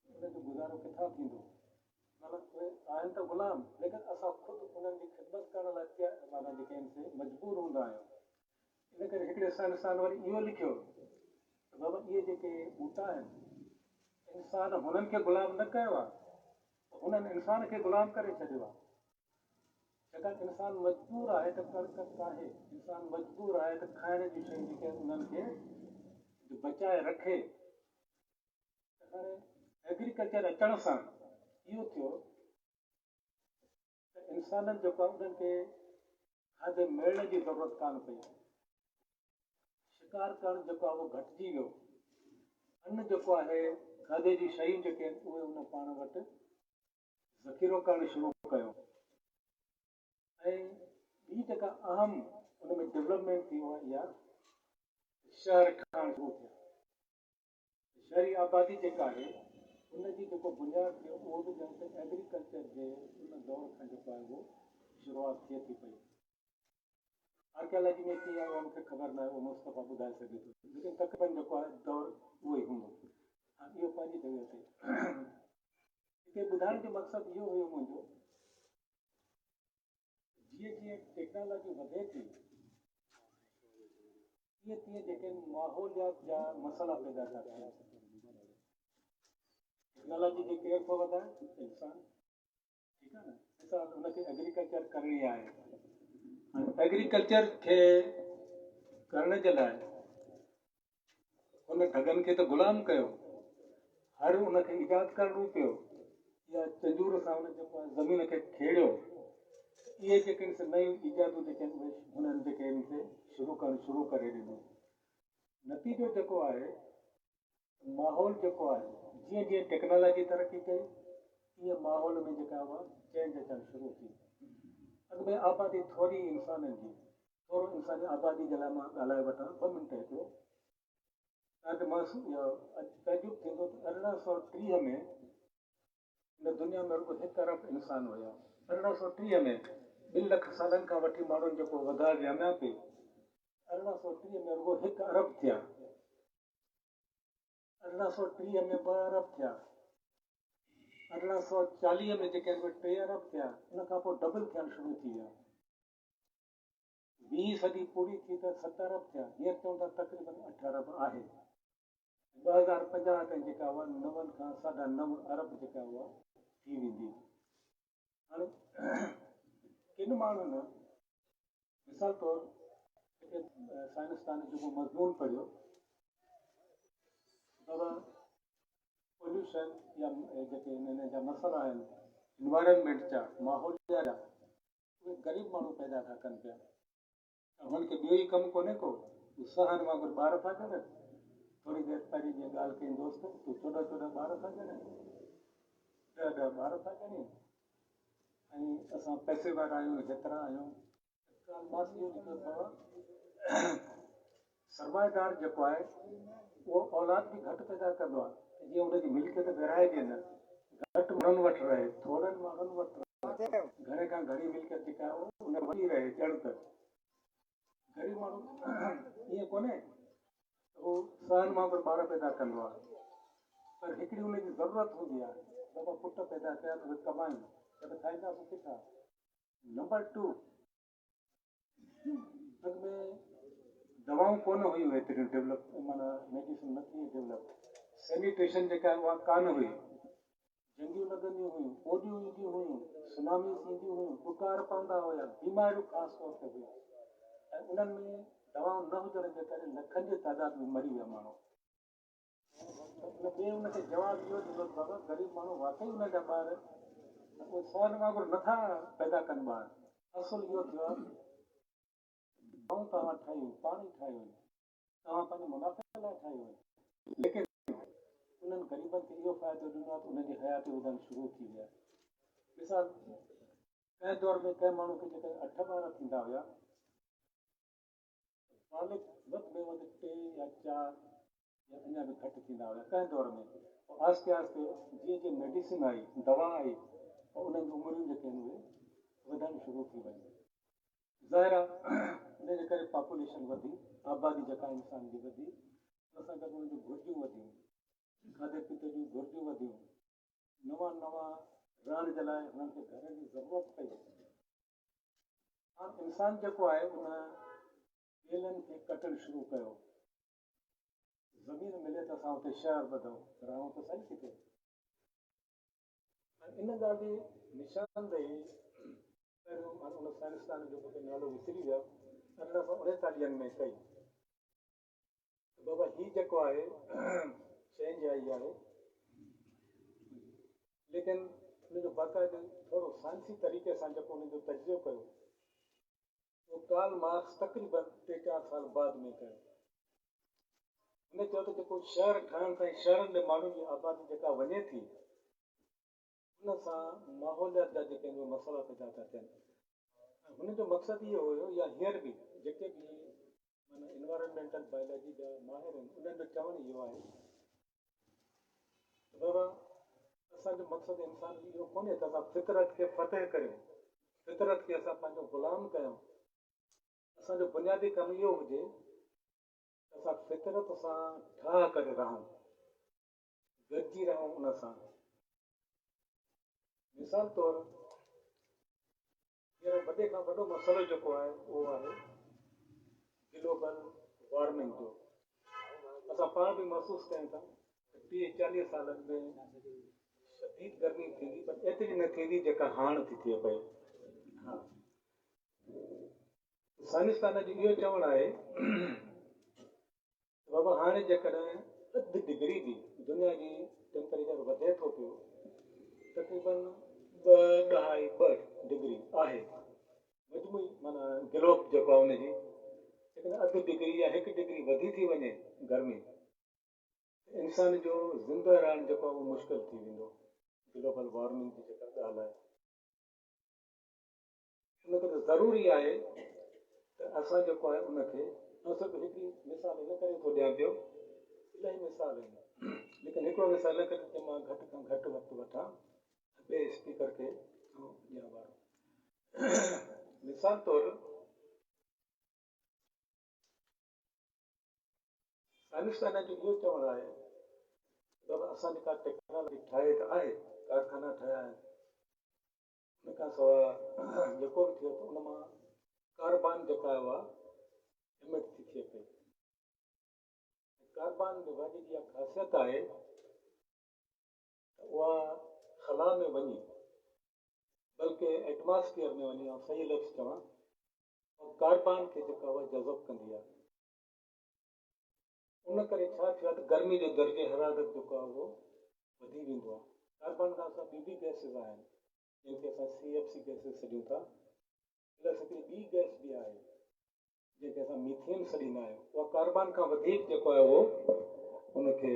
उनजो गुज़ारो किथां थींदो? मतिलबु उहे आहिनि त गुलाम, लेकिन असां ख़ुदि उन्हनि जी ख़िदमत करण लाइ माना जेके आहिनि से मजबूर हूंदा आहियूं। इन करे हिकिड़े साइंसदान वरी इहो लिखियो त बाबा इहे जेके ॿूटा आहिनि, इंसान हुननि खे गुलाम न कयो आहे, हुननि इंसान खे गुलाम करे छॾियो आहे। छाकाणि इंसान मजबूर आहे त कणिक आहे, इंसान मजबूर आहे त खाइण जी शयूं जेके उन्हनि खे बचाए रखे। हाणे एग्रीकल्चर अचण सां इहो थियो त इंसाननि जेको आहे उन्हनि खे खाधे मिलण जी ज़रूरत कान पई, शिकार करणु जेको आहे उहो घटिजी वियो। अन्न जेको आहे, खाधे जी शयूं जेके आहिनि उहे उन पाण वटि ज़ख़ीरो करणु शुरू कयो। ऐं ॿी जेका अहम उन में डेवलपमेंट थी आहे इहा शहर ठहणु शुरू थिया। शहरी आबादी जेका आहे उनजी जेको बुनियादु थियो उहो बि ॼण त एग्रीकल्चर जे उन दौर खां जेको आहे उहो शुरूआति थिए थी पई। आर्कियोलॉजी में कीअं आहे उहा मूंखे ख़बर न आहे, उहो मुस्तफ़ा ॿुधाए सघे थो, लेकिन तक़रीबन जेको आहे दौर उहो ई हूंदो। हा, इहो पंहिंजी जॻह ते हिते ॿुधाइण जो मक़सदु इहो हुयो मुंहिंजो, जीअं जीअं टेक्नोलॉजी वधे थी तीअं तीअं जेके माहौलियात जा मसइला पैदा था थियनि। टेक्नोलॉजी खे केरु थो वधाए? इंसान, ठीकु आहे न। मिसाल हुनखे एग्रीकल्चर करणी आहे, एग्रीकल्चर खे करण जे लाइ हुन ठगनि खे त गुलाम कयो, हर हुनखे ईजाद करणो पियो, या चंजूर सां हुन जेको आहे ज़मीन खे खेड़ियो। इहे जेके आहिनि नयूं ईजादूं जेके आहिनि उहे हुननि जेके आहिनि से शुरू करणु शुरू करे ॾिनो। नतीजो जेको आहे, माहौल जेको आहे, जीअं जीअं टेक्नोलॉजी तरक़ी कई तीअं माहौल में जेका उहा चेंज अचणु शुरू थी। अॻु में आबादी थोरी इंसाननि जी, थोरो इंसानी आबादी जे लाइ मां ॻाल्हाए वठां 2 मिंट हिकिड़ो, तव्हांखे तजुब थींदो त 1830 में हिन दुनिया में रुॻो 1 अरब इंसान हुया। 1830 में 2 लख सालनि खां वठी माण्हुनि जेको वधाए विया पिए, 1830 में रुॻो 1 अरब थिया, 1830 में 2 अरब थिया, 1840 में जेके आहिनि 3 अरब थिया, उन खां पोइ डबल थियणु शुरू थी विया। 20 सदी पूरी थी त 7 अरब थिया, हींअर चऊं था तक़रीबन 8 अरब आहे। 2050 ताईं जेका उहा 9 खां 9.5 अरब जेका उहा थी वेंदी। हाणे किन माण्हुनि मिसाल तौर हिते साइंसदान जेको मज़मून पढ़ियो बाबा पोल्यूशन या जेके हिन जा मसइला आहिनि इन्वायरमेंट जा माहौलिया जा उहे ग़रीब माण्हू पैदा था कनि पिया हुननि खे ॿियो ई कमु कोन्हे को सहन वांगुरु ॿार था ॼणनि थोरी देरि पहिरीं जीअं ॻाल्हि कई दोस्त तूं 14 ॿार था ॼणनि 10 ॿार था ॼणी ऐं असां पैसे वारा आहियूं हेतिरा आहियूं ॻाल्हि इहो लिखियो अथव सरमाएदार जेको आहे उहो औलाद बि घटि पैदा कंदो आहे जीअं हुनजी मिल्कियत विराइजे न घटि माण्हुनि वटि रहे थोरनि माण्हुनि वटि रहे घणे खां घणी मिल्कियत जेका आहे उन वॾी रहे ॼण त ग़रीब माण्हू ईअं कोन्हे उहो सहन वांगुरु ॿार पैदा कंदो आहे पर हिकिड़ी हुनजी ज़रूरत हूंदी आहे बाबा पुट पैदा कया त उहे कमायूं त खाईंदासीं किथां नंबर 2 अॻ में दवाऊं कोन हुयूं हेतिरियूं डेवलप माना मेडिसिन न थी डेवलप सैनिटेशन जेका उहा कान हुई जंगियूं लॻंदियूं हुयूं ओडियूं ईंदियूं हुयूं सुनामीस ईंदियूं हुयूं बुखार पवंदा हुया बीमारियूं ख़ासि तौर ते हुयूं ऐं उन्हनि में दवाऊं न हुजण जे करे लखनि जी तादाद में मरी विया माण्हू ॿिए हुनखे जवाबु इहो ॾिनो बाबा ग़रीब माण्हू वाकई हुन जा ॿार उहे सहन वांगुरु नथा पैदा कनि ॿार असुलु इहो थियो आहे दवाऊं तव्हां ठाहियूं पाणी ठाहियूं तव्हां पंहिंजे मुनाफ़े लाइ ठाहियूं लेकिन उन्हनि ग़रीबनि खे इहो फ़ाइदो ॾिनो आहे त उनजी हयाती वधणु शुरू थी विया मिसाल कंहिं दौर में कंहिं माण्हू खे जेके 8 ॿार थींदा हुया बालिग वधि में वधि 3 या 4 या अञा बि घटि थींदा हुया कंहिं दौर में आहिस्ते आहिस्ते जीअं जीअं मेडिसिन आई दवा आई उन्हनि जूं उमिरियूं जेके आहिनि उहे वधणु शुरू थी वयूं ज़ाहिर आहे इन जे करे पॉपुलेशन वधी आबादी जेका इंसान जी वधी उन सां गॾु उन्हनि जूं घुर्जियूं वधियूं खाधे पीते जूं घुर्जियूं वधियूं नवां रहण जे लाइ हुननि खे घर जी ज़रूरत पई हाणे इंसान जेको आहे उन ॿेलनि खे कटणु शुरू कयो ज़मीन मिले त असां हुते शहर वधूं रहूं त सही किथे इन ॻाल्हि जी निशानदेही पहिरियों हाणे उन साइंसदान जो मूंखे नालो विसरी वियो 1939 में कई बाबा हीउ जेको आहे चेंज आई आहे लेकिन हुनजो बाक़ाइदे थोरो साइंसी तरीक़े सां जेको हुनजो तजियो कयो उहो कार्ल मार्क्स तक़रीबन 3-4 साल बाद में कयो हुन चयो त जेको शहर ठहण ताईं शहरनि में माण्हुनि जी आबादी जेका वञे थी हुन सां माहौलियात जा जेके आहिनि उहे मसइला पैदा था थियनि हुनजो मक़सदु इहो हुयो या हींअर बि जेके बि माना इन्वायरमेंटल बायोलॉजी जा माहिर आहिनि उन्हनि जो चवणु इहो आहे त बाबा असांजो मक़सदु इंसान इहो कोन्हे त असां फितरत खे फ़तेह करियूं फितरत खे असां पंहिंजो ग़ुलाम कयूं असांजो बुनियादी कमु इहो हुजे त असां फितरत सां ठाह करे रहूं गॾिजी रहूं उन सां मिसाल तौरु हींअर वॾे खां वॾो मसइलो जेको आहे उहो आहे ग्लोबल वार्मिंग जो असां पाण बि महसूसु कयूं था 30-40 सालनि में शदीद गर्मी थींदी पर एतिरी न थींदी जेका हाणे थी थिए पई हा साइंसदान जो इहो चवणु आहे बाबा हाणे जेकॾहिं 1/2 डिग्री बि दुनिया जी टेम्परेचर वधे थो पियो तक़रीबन 2.5 डिग्री आहे मजमूई माना ग्लोब जेको आहे हुनजी जेकॾहिं 1/2 डिग्री या 1 डिग्री वधी थी वञे गर्मी इंसान जो ज़िंदह रहणु जेको आहे उहो मुश्किल थी वेंदो ग्लोबल वार्मिंग जी जेका ॻाल्हि आहे उन करे ज़रूरी आहे त असां जेको आहे उनखे सिर्फ़ु हिकिड़ी मिसाल इन करे थो ॾियां पियो इलाही मिसाल आहिनि लेकिन हिकिड़ो मिसाल इन करे मां घटि खां घटि वक़्तु वठां ॿिए स्पीकर खे ॾियां वारो मिसाल तौरु साइंसदान जो इहो चवणु आहे बाबा असां जेका टेक्नोलॉजी ठाहे त आहे कारखाना ठाहिया आहिनि उन खां सवाइ जेको बि थियो त उन मां कार्बन जेका आहे उहा इमिट थी थिए पई कार्बन वारी जी इहा ख़ासियत आहे त उहा ख़ला में वञी बल्कि एटमॉस्फेयर में वञी सही लफ़्ज़ चवां कार्बन खे जेका उहा जज़ब कंदी आहे। उन करे छा थियो आहे त गर्मी जो दर्जे हरारत जेको आहे उहो वधी वेंदो आहे। कार्बन खां असां ॿी गैसिस आहिनि जंहिंखे असां CFC गैसिस सॾियूं था, प्लस हिकिड़ी ॿी गैस बि आहे जंहिंखे असां मीथेन सॾींदा आहियूं। उहा कार्बन खां वधीक जेको आहे उहो उनखे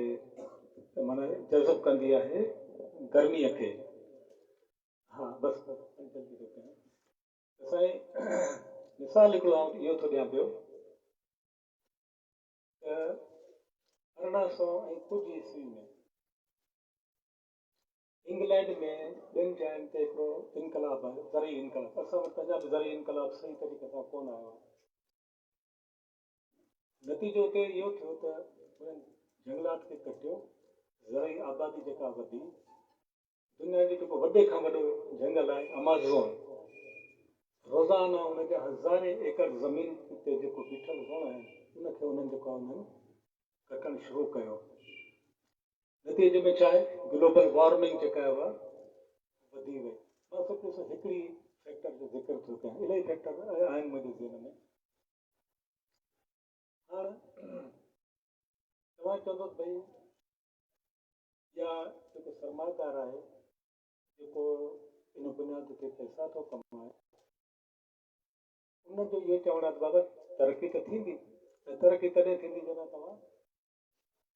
माना जज़ब कंदी आहे गर्मीअ खे। हा बसि जल्दी थो कयां। असांजे मिसाल हिकिड़ो इहो थो ॾियां पियो त 1800 ऐं कुझु ईस्वी में इंग्लैंड में ॿिनि जायुनि ते हिकिड़ो इनकलाब आहे, ज़रई इनकलाब। असां वटि पंजाब ज़रई इनकलाब सही तरीक़े सां कोन आयो आहे। नतीजो उते इहो थियो त उन्हनि जंगलात खे कटियो, ज़रई आबादी जेका वधी। दुनिया जो जेको वॾे खां वॾो जंगल आहे अमाज़ोन, रोज़ाना उनजा हज़ारे एकड़ ज़मीन ते जेको बीठल वण आहिनि उनखे उन्हनि जेको उन्हनि कटणु शुरू कयो। नतीजे में छा आहे, ग्लोबल वार्मिंग जेका आहे उहा वधी वई। मां सिर्फ़ु हिकिड़ी फैक्टर जो ज़िक्र थो कयां, इलाही फैक्टर आहिनि मुंहिंजे ज़हन में। हाणे तव्हां चवंदो भई या जेको सरमाकार आहे जेको इन बुनियाद ते पैसा थो कमाए, उनजो इहो चवणु आहे त बाबा तरक़ी त थींदी, त तरक़ी तॾहिं थींदी जॾहिं तव्हां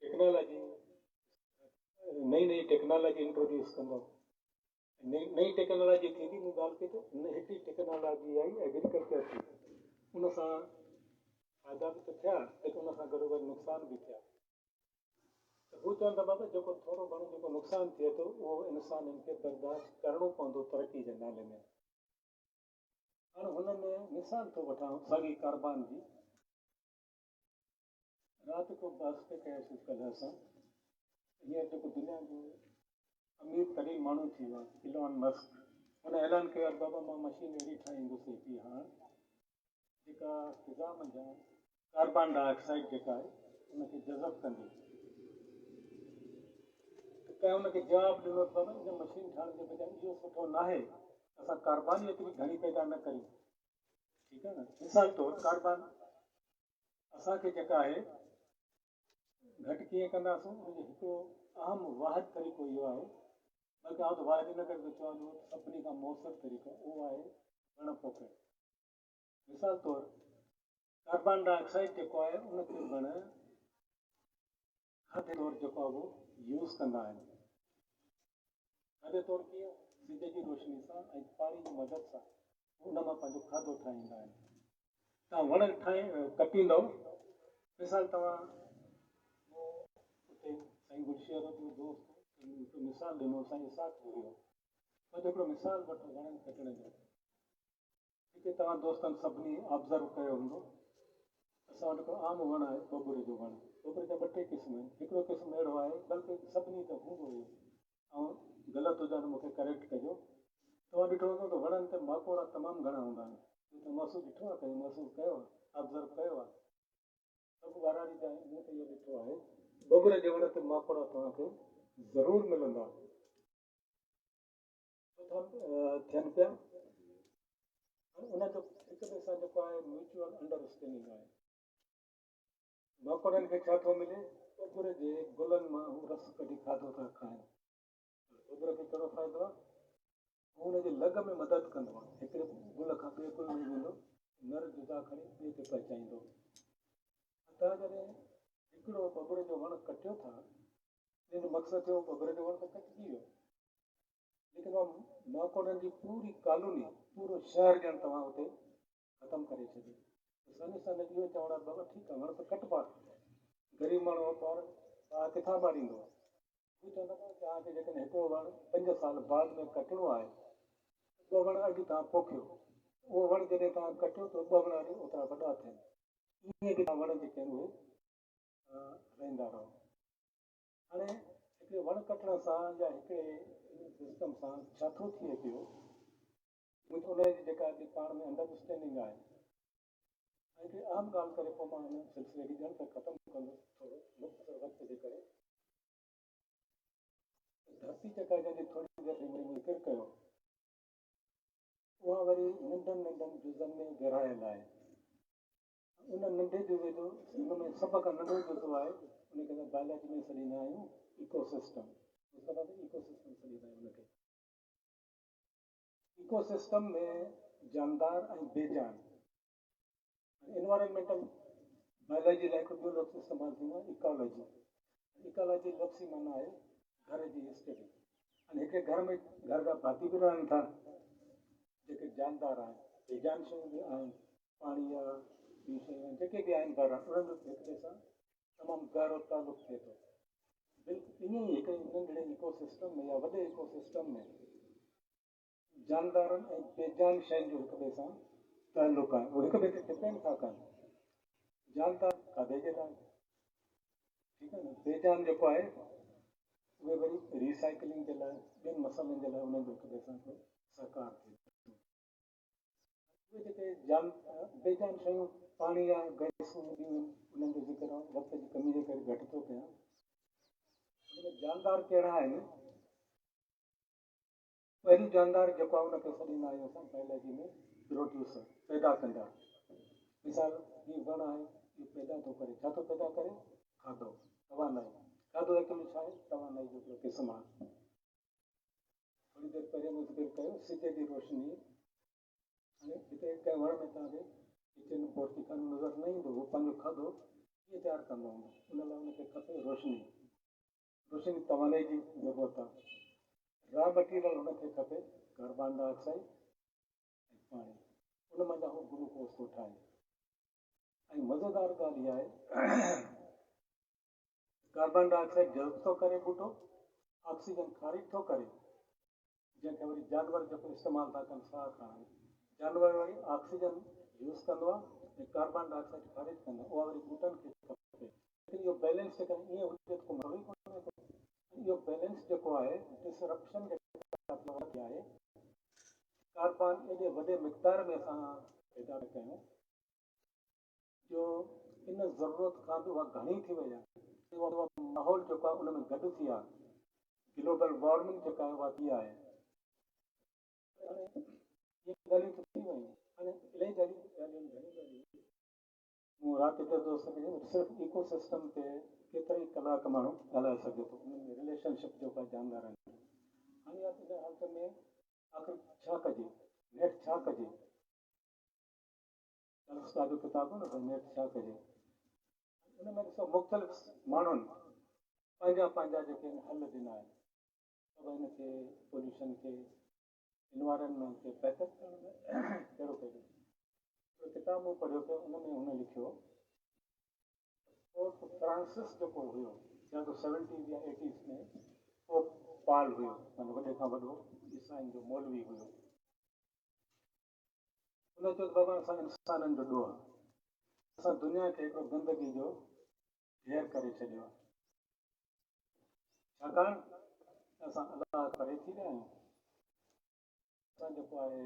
टेक्नोलॉजी नई टेक्नोलॉजी इंट्रोड्यूस कंदो। नई टेक्नोलॉजी थींदी, मूं ॻाल्हि कई त हिकिड़ी टेक्नोलॉजी आई एग्रीकल्चर जी, उन सां फ़ाइदा बि त थिया लेकिन उन सां गॾोगॾु नुक़सान बि थिया। त हू चवनि था बाबा जेको थोरो घणो जेको नुक़सानु थिए थो उहो इंसाननि खे बर्दाश्त करिणो पवंदो तरक़ी जे नाले में। हाणे हुन में मिसाल थो वठां साॻी कार्बन जी। राति को बस ते कयासीं कल्ह असां, हींअर जेको दुनिया जो अमीर तरीन माण्हू थी वियो आहे इलॉन मस्क, हुन ऐलान कयो आहे बाबा मां मशीन अहिड़ी ठाहींदुसि हिकिड़ी हाणे जेका फिज़ा मंझां कार्बन डाइऑक्साइड जेका आहे उनखे जज़ब कंदी। त कंहिं हुनखे जवाबु ॾिनो त बाबा इन मशीन ठाहिण जे बजाए इहो सुठो न आहे असां कार्बन ई एतिरी घणी पैदा न करियूं। ठीकु आहे न। मिसाल तौरु कार्बन असांखे जेका आहे घटि कीअं कंदासीं, उनजो हिकिड़ो अहम वाहिद तरीक़ो इहो आहे, बल्कि आउं त वाहिद इन करे थो चवां जो सभिनी खां मौसर तरीक़ो उहो आहे वण पोखणु। मिसाल तौरु कार्बन डाइऑक्साइड जेको आहे उनखे वण खाधे तौरु जेको आहे उहो यूज़ कंदा आहिनि। खाधे तौरु कीअं, सिज जी रोशनी सां ऐं पाणी जी मदद सां उन मां पंहिंजो खाधो ठाहींदा आहिनि। तव्हां वण कटींदव, मिसाल तव्हां उते साईं गुलशेर जो दोस्त मिसाल ॾिनो साईं साथ हुयो, मां हिकिड़ो मिसाल वठो वणनि कटण जो। जेके तव्हां दोस्तनि सभिनी ऑब्ज़र्व कयो हूंदो, असां वटि हिकिड़ो आम वणु आहे बबूर जो वणु। बबूर जा 2 टे क़िस्म आहिनि, हिकिड़ो क़िस्म अहिड़ो आहे बल्कि सभिनी त हूंदो हुयो, ऐं ग़लति हुजनि त मूंखे करेक्ट कजो। तव्हां ॾिठो हूंदो त वणनि ते माकोड़ा तमामु घणा हूंदा आहिनि। तव्हां महसूसु ॾिठो आहे, कहीं महसूसु कयो आहे, ऑब्ज़र्व कयो आहे? सभु वाराड़ी जा मूं त इहो ॾिठो आहे, बबूर जे वण ते माकोड़ा तव्हांखे ज़रूरु मिलंदा थियनि पिया। उनजो हिक ॿिए सां जेको आहे म्यूचुअल अंडरस्टैंडिंग आहे। माकोड़नि खे छा थो मिले, बबूर जे गुलनि मां हू रस कढी खाधो था खाइनि। बबूर खे कहिड़ो फ़ाइदो आहे, हू हुनजे लॻ में मदद कंदो आहे, हिकिड़े गुल खां ॿिए गुल में वेंदो, नर जुदा खणी ॿिए खे पहुचाईंदो। तव्हां जॾहिं हिकिड़ो बबूर जो वणु कटियो था, इन जो मक़सदु थियो बबूर जो वणु त कटिजी वियो, लेकिन उहा माकोड़नि जी पूरी कॉलोनी, पूरो शहर ॼण तव्हां हुते ख़तमु करे छॾियो। सन इहो चवणु आहे बाबा ठीकु आहे वणु त कटिबा, ग़रीब माण्हू ॿार किथां ॿारींदो। हू चवंदा तव्हांखे जेकॾहिं हिकिड़ो वणु 5 साल बाद में कटिणो आहे, उहो वणु अॼु तव्हां पोखियो, उहो वणु जॾहिं तव्हां कटियो त 2 वण ओतिरा वॾा थियनि। ईअं बि तव्हां वण जेके आहिनि उहे रहंदा रहो। हाणे हिकिड़े वणु कटण सां या हिकिड़े सिस्टम सां छा थो थिए पियो, उनजी जेका पाण में अंडरस्टैंडिंग आहे। ऐं हिकिड़ी आम ॻाल्हि करे पोइ मां हिन सिलसिले खे ॼण त ख़तमु कंदुसि थोरो मुख़्तसर वक़्त जे करे। धरती जेका जंहिंजी थोरी देरि में ज़िक्र कयो, उहा वरी नंढनि जुज़नि में विरहायल आहे। उन नंढे जुज़े जो उन में सभ खां नंढो जुज़ो आहे उनखे असां बायोलॉजी में सॾींदा आहियूं इकोसिस्टम। इकोसिस्टम सॾींदा आहियूं उनखे। इकोसिस्टम में जानदार ऐं बेजान एनवायरमेंटल बायोलॉजी लाइ हिकु ॿियो लफ़्ज़ इस्तेमालु थींदो आहे इकोलॉजी। इकोलॉजी लफ़्ज़ जी माना आहे घर जी स्टडी। ऐं हिकिड़े घर में घर जा भाती बि रहनि था जेके जानदार आहिनि, बेजान शयूं बि आहिनि, पाणी या ॿियूं शयूं जेके बि आहिनि घर उन्हनि जो हिक ॿिए सां तमामु गहरो तालुक़ु थिए थो। बिल्कुलु ईअं ई हिकिड़े नंढड़े इकोसिस्टम में या वॾे इकोसिस्टम में जानदारनि ऐं बेजान शयुनि जो हिक ॿिए सां तालुक़ु आहे। उहे हिक ॿिए ते डिपेंड था कनि। जानदार खाधे जे लाइ, ठीकु आहे न, बेजान जेको आहे उहे वरी रिसाइकलिंग जे लाइ, ॿियनि मसइलनि जे लाइ उन्हनि जो हिक ॿिए सां सहकार थिए। उहे जेके बेजान शयूं पाणी या गैसूं उन्हनि जो ज़िक्र वक़्त जी कमी जे करे घटि थो कयां। उनमें जानदार कहिड़ा आहिनि? पहिरीं जानदार जेको आहे उनखे सॾींदा आहियूं असां बायोलॉजी में प्रोड्यूसर, पैदा कंदा। मिसाल हीउ वणु आहे, इहो पैदा थो करे, छा थो पैदा करे? खाधो, तवानाई। खाधो एक्चुअली छा आहे? तवानाई जो हिकिड़ो क़िस्म आहे। थोरी देरि पहिरियों मूं ज़िक्र कयो सिज जी रोशनी। हाणे हिते कंहिं वण में तव्हांखे किचन पोर्टिकन नज़र न ईंदो, उहो पंहिंजो खाधो कीअं तयारु कंदो हूंदो? उन लाइ उनखे खपे रोशनी। रोशनी तवानाई जी ज़रूरत आहे। रॉ मटीरियल हुनखे खपे कार्बन डाइऑक्साइड ऐं पाणी। उन मां हू ग्लूकोस थो ठाहे। ऐं मज़ेदार ॻाल्हि इहा आहे कार्बन डाइऑक्साइड जज़्ब थो करे ॿूटो, ऑक्सीजन ख़ारिज थो करे, जंहिंखे वरी जानवर जेको इस्तेमालु था कनि साह खणनि। जानवर वरी ऑक्सीजन यूज़ कंदो आहे ऐं कार्बन डाइऑक्साइड ख़ारिज कंदो आहे, उहा वरी ॿूटनि खे खपे। लेकिन इहो बैलेंस जेकॾहिं ईअं हुजे त को मसइलो ई कोन्हे को। इहो बैलेंस जेको आहे डिसरप्शन जेको आहे कार्बन एॾे वॾे मिक़दार में असां पैदा कयूं जो इन ज़रूरत खां बि उहा घणी थी वई आहे। माहौल जेको आहे उन में गॾु थी आहे, ग्लोबल वॉर्मिंग जेका आहे उहा थी आहे। हाणे इहे ॻाल्हियूं त थी वयूं, हाणे इलाही ॻाल्हियूं मूं राति जो दोस्त खे सिर्फ़ु इको सिस्टम ते केतिरा ई कलाक माण्हू ॻाल्हाए सघे थो, उन में रिलेशनशिप जेको आहे जानदार आहिनि। हाणे इन हालत में आख़िर छा कजे, नेठ छा कजे? ॾाढो किताब आहे न, नेठ छा कजे। उन में ॾिसो मुख़्तलिफ़ माण्हुनि पंहिंजा पंहिंजा जेके हल ॾिना आहिनि। सभु हिनखे पोल्यूशन खे, इन्वायरमेंट खे बहितर करण में कहिड़ो कयो। हिकिड़ो किताब मूं पढ़ियो पियो, उन में हुन लिखियो पोप फ्रांसिस जेको हुयो, या तो 70s या 80s में पोप पाल हुयो, माना वॾे खां वॾो ईसाइन जो मौलवी हुयो। हुन चयो त बाबा असां इंसाननि जो ॾोह आहे, असां दुनिया खे हिकिड़ो गंदगी जो ढेर करे छॾियो आहे। छाकाणि असां अलाह परे थी विया आहियूं। असां जेको आहे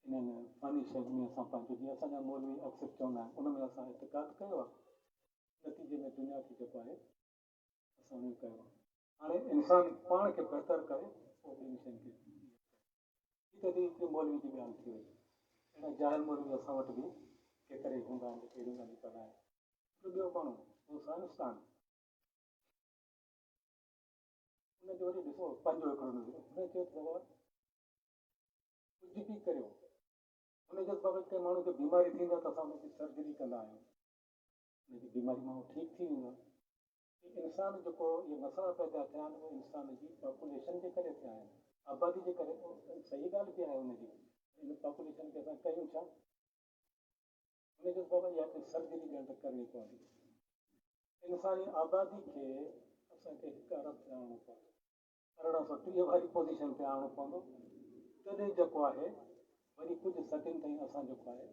इन्हनि फ़ानी शयुनि में असां पंहिंजो, जीअं असांजा मौलवी अक्सर चवंदा आहिनि, उन में असां इतिक़ाद कयो आहे, नतीजे में दुनिया खे जेको आहे असां उहो कयो आहे। हाणे इंसान पाण खे बहितर करे पोइ ॿियनि शयुनि खे हीअ त हिकिड़ी मौलवी जी ॻाल्हि थी वई। अहिड़ा जाहिल मौलवी असां वटि बि केतिरा ई हूंदा आहिनि जेके अहिड़ियूं ॻाल्हियूं कंदा आहिनि। ॿियो माण्हू उहो साइंसदान, हुनजो वरी ॾिसो पंहिंजो हिकिड़ो नज़रियो। हुन चयो त बाबा कुझु बि करियो, हुनजो बाबा कंहिं माण्हू खे बीमारी थींदी आहे त असां हुनजी सर्जरी कंदा आहियूं, हुनजी बीमारी माण्हू ठीकु थी वेंदो आहे। इंसान जेको इहे मसइला पैदा थिया आहिनि उहे इंसान जी पॉपुलेशन जे करे थिया आहिनि, आबादी जे करे। सही ॻाल्हि बि आहे हुनजी, इन पॉपुलेशन खे असां कयूं छा? हुनजो बाबा इहा सर्जरी ॼण त करणी पवंदी। इंसानी आबादी खे असांखे हिकु अरब ते आणणो पवंदो, 1830 वारी पोज़ीशन ते आणणो पवंदो। तॾहिं जेको आहे वरी कुझु सदियुनि ताईं असां जेको आहे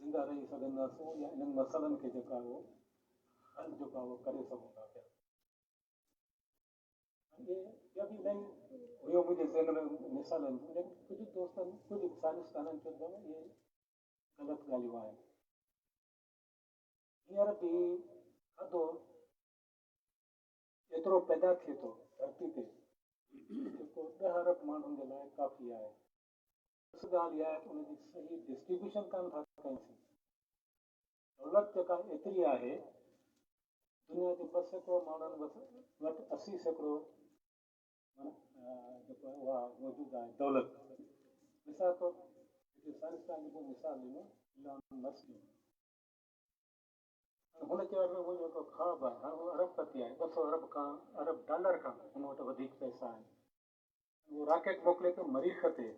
ज़िंदा रही सघंदासीं या इन्हनि मसइलनि खे जेको आहे उहो हल जेको आहे उहो करे सघूं था पिया। इहा बि इलाही हुयो मुंहिंजे ज़हन में मिसाल आहिनि, लेकिन कुझु दोस्तनि कुझु साइंसदाननि चयो आहे इहे ग़लति ॻाल्हियूं आहिनि। हींअर बि खाधो एतिरो पैदा थिए थो धरती ते जेको 10 अरब माण्हुनि जे लाइ काफ़ी आहे। बस ॻाल्हि इहा आहे त उनजी सही डिस्ट्रीब्यूशन कान था कयूं। दौलत जेका एतिरी आहे, दुनिया जे 2 सैकड़ो माण्हुनि वटि 80 सैकड़ो जेको आहे उहा मौजूदु आहे दौलत। मिसाल तौर हिते साइंसदान जो मिसाल ॾिनो इलॉन मस्क जो। हुन चयो मुंहिंजो हिकिड़ो ख़्वाबु आहे, हाणे उहो अरबपति आहे, 200 अरब डॉलर खां हुन वटि वधीक पैसा आहिनि। उहो रॉकेट मोकिले थो मरीख़ ते,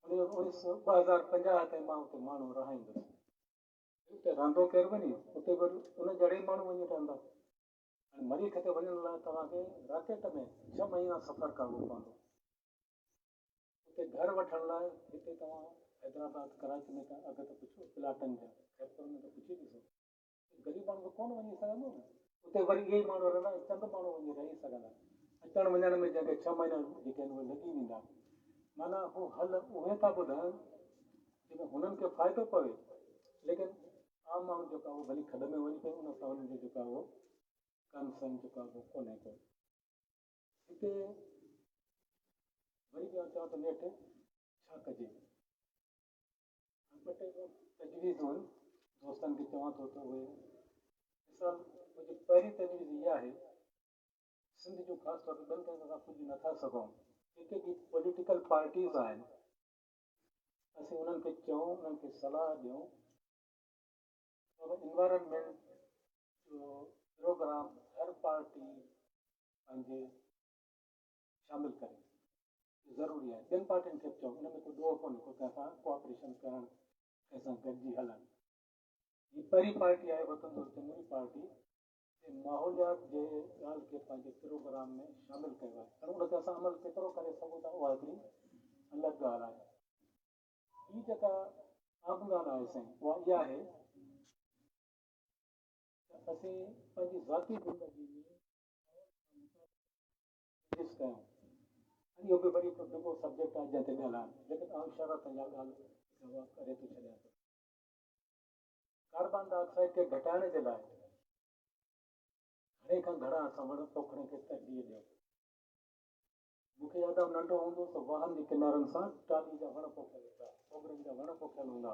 2050 ताईं मां उते माण्हू रहाईंदुसि। उते रहंदो केरु वञे, उते वरी उन जहिड़े ई माण्हू वञी रहंदा। हाणे मरीख़ ते वञण लाइ तव्हांखे रॉकेट में 6 महीना सफ़र करिणो पवंदो। उते घर वठण लाइ हिते तव्हां हैदराबाद कराची में अघु त पुछो प्लाटनि जा, खैरपुर में त पुछी ॾिसो। ग़रीब माण्हू कोन वञी सघंदो न, उते वरी इहे ई माण्हू रहंदा, चंद माण्हू वञी रही सघंदा। अचण वञण में जंहिंखे 6 महीना जेके आहिनि उहे लॻी वेंदा। माना हू हल उहे था ॿुधाइनि जंहिंमें हुननि खे फ़ाइदो पवे, लेकिन आम माण्हू जेका उहो भली खॾ में वञी पियो, उन सां हुननि जो जेका उहो कंसर्न जेका उहो कोन्हे को। हिते वरी बि चवां त नेठि छा कजे, ॿ टे तजवीज़ आहिनि दोस्तनि खे चवां थो त उहे मिसाल मुंहिंजी पहिरीं तजवीज़ इहा आहे, सिंध जो ख़ासि तौर ते ॿियनि कंहिं असां पुॼी नथा सघूं। जेके बि पॉलिटिकल पार्टीज़ आहिनि, असीं उन्हनि खे चऊं, उन्हनि खे सलाह ॾियूं इन्वायरमेंट जो प्रोग्राम हर पार्टी पंहिंजे शामिलु करे, ज़रूरी आहे। ॿियनि पार्टियुनि खे चऊं, हिन में कोई ॾोह कोन्हे, कोई कंहिंसां कोऑपरेशन करणु, कंहिंसां गॾिजी हलणु। ही पहिरीं पार्टी आहे वतन दोस्त जमहूरी पार्टी, माहौलियात जे ॻाल्हि खे पंहिंजे प्रोग्राम में शामिलु कयो आहे। हाणे उन ते असां अमल केतिरो करे सघूं था उहा हिकिड़ी अलॻि ॻाल्हि आहे। हीअ जेका आम ॻाल्हि आहे साईं, उहा इहा आहे त असीं पंहिंजी ज़ाती ज़िंदगी में कयूं। इहो बि वरी हिकु ॾुखो सब्जेक्ट आहे जंहिं ते ॻाल्हाइण, लेकिन आउं शरत या ॻाल्हि करे थो छॾियां थो। कार्बन डाइऑक्साइड खे घटाइण जे लाइ घणे खां घणा असां वण पोखण खे तरजीह ॾियूं। मूंखे यादि आहे नंढो हूंदो त वाहन जे किनारनि सां टाली जा वण पोखियल हूंदा, ओगरनि जा वण पोखियल हूंदा,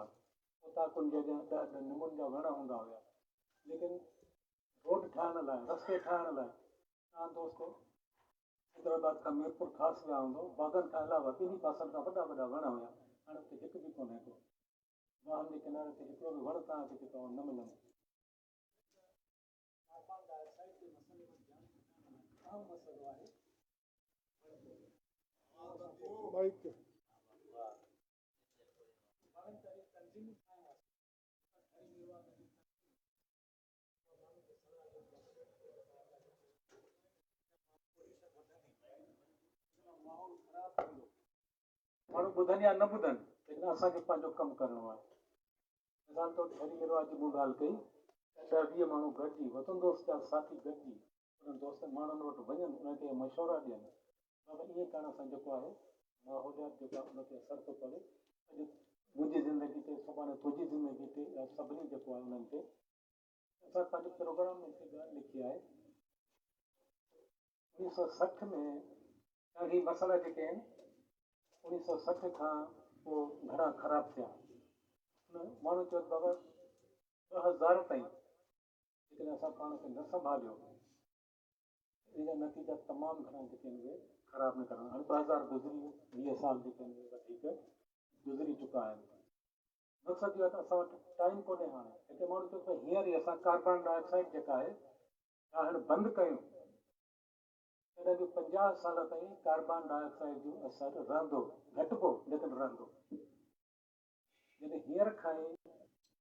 उताकुनि जा 10 निमुनि जा वण हूंदा हुआ। लेकिन रोड ठाहिण लाइ, रस्ते ठाहिण लाइ तव्हां दोस्त हैदराबाद खां मीरपुर ख़ासि विया हूंदो, बाग़नि खां अलावा ॿिन्ही पासनि खां वॾा वॾा वण हुया। हाणे उते हिकु बि कोन्हे को। वाहन जे किनारे ते हिकिड़ो बि वण तव्हांखे जेको न मिलंदो। कार्बन डाइऑक्साइड जे मसइले में ध्यानु अहम मसइलो आहे। माण्हू ॿुधनि या न ॿुधनि, लेकिन असांखे पंहिंजो कमु करिणो आहे। मिसाल तौर ते हरी मिरवाज जी मूं ॻाल्हि कई, 10-20 माण्हू गॾिजी, वतन दोस्त जा साथी गॾिजी उन्हनि दोस्तनि माण्हुनि वटि वञनि, उन्हनि खे मशवरा ॾियनि, बाबा ईअं करण सां जेको आहे माहौलियात जेको आहे उनते असरु थो पवे। अॼु मुंहिंजी ज़िंदगी ते, सुभाणे तुंहिंजी ज़िंदगी ते, या सभिनी जेको आहे उन्हनि ते। असां पंहिंजे प्रोग्राम में हिकु ॻाल्हि लिखी आहे, 1960 में ॾाढी मसइला जेके आहिनि 1960 खां पोइ घणा ख़राबु थिया। माण्हू चयो बाबा 2000 ताईं जेकॾहिं असां पाण खे न संभालियो, इन जा नतीजा तमामु घणा जेके आहिनि उहे ख़राबु निकिरंदा। हाणे 2000 गुज़री वियो, 20 साल जेके आहिनि उहे वधीक गुज़री चुका आहिनि। मक़सदु इहो आहे त असां वटि टाइम कोन्हे। हाणे हिते माण्हू चयो त हींअर ई असां कार्बन डाइऑक्साइड जेका आहे ठाहिणु बंदि कयूं, तॾहिं बि 50 साल ताईं कार्बन डाइऑक्साइड जो असरु रहंदो, घटिबो लेकिन रहंदो। जॾहिं हींअर खां ई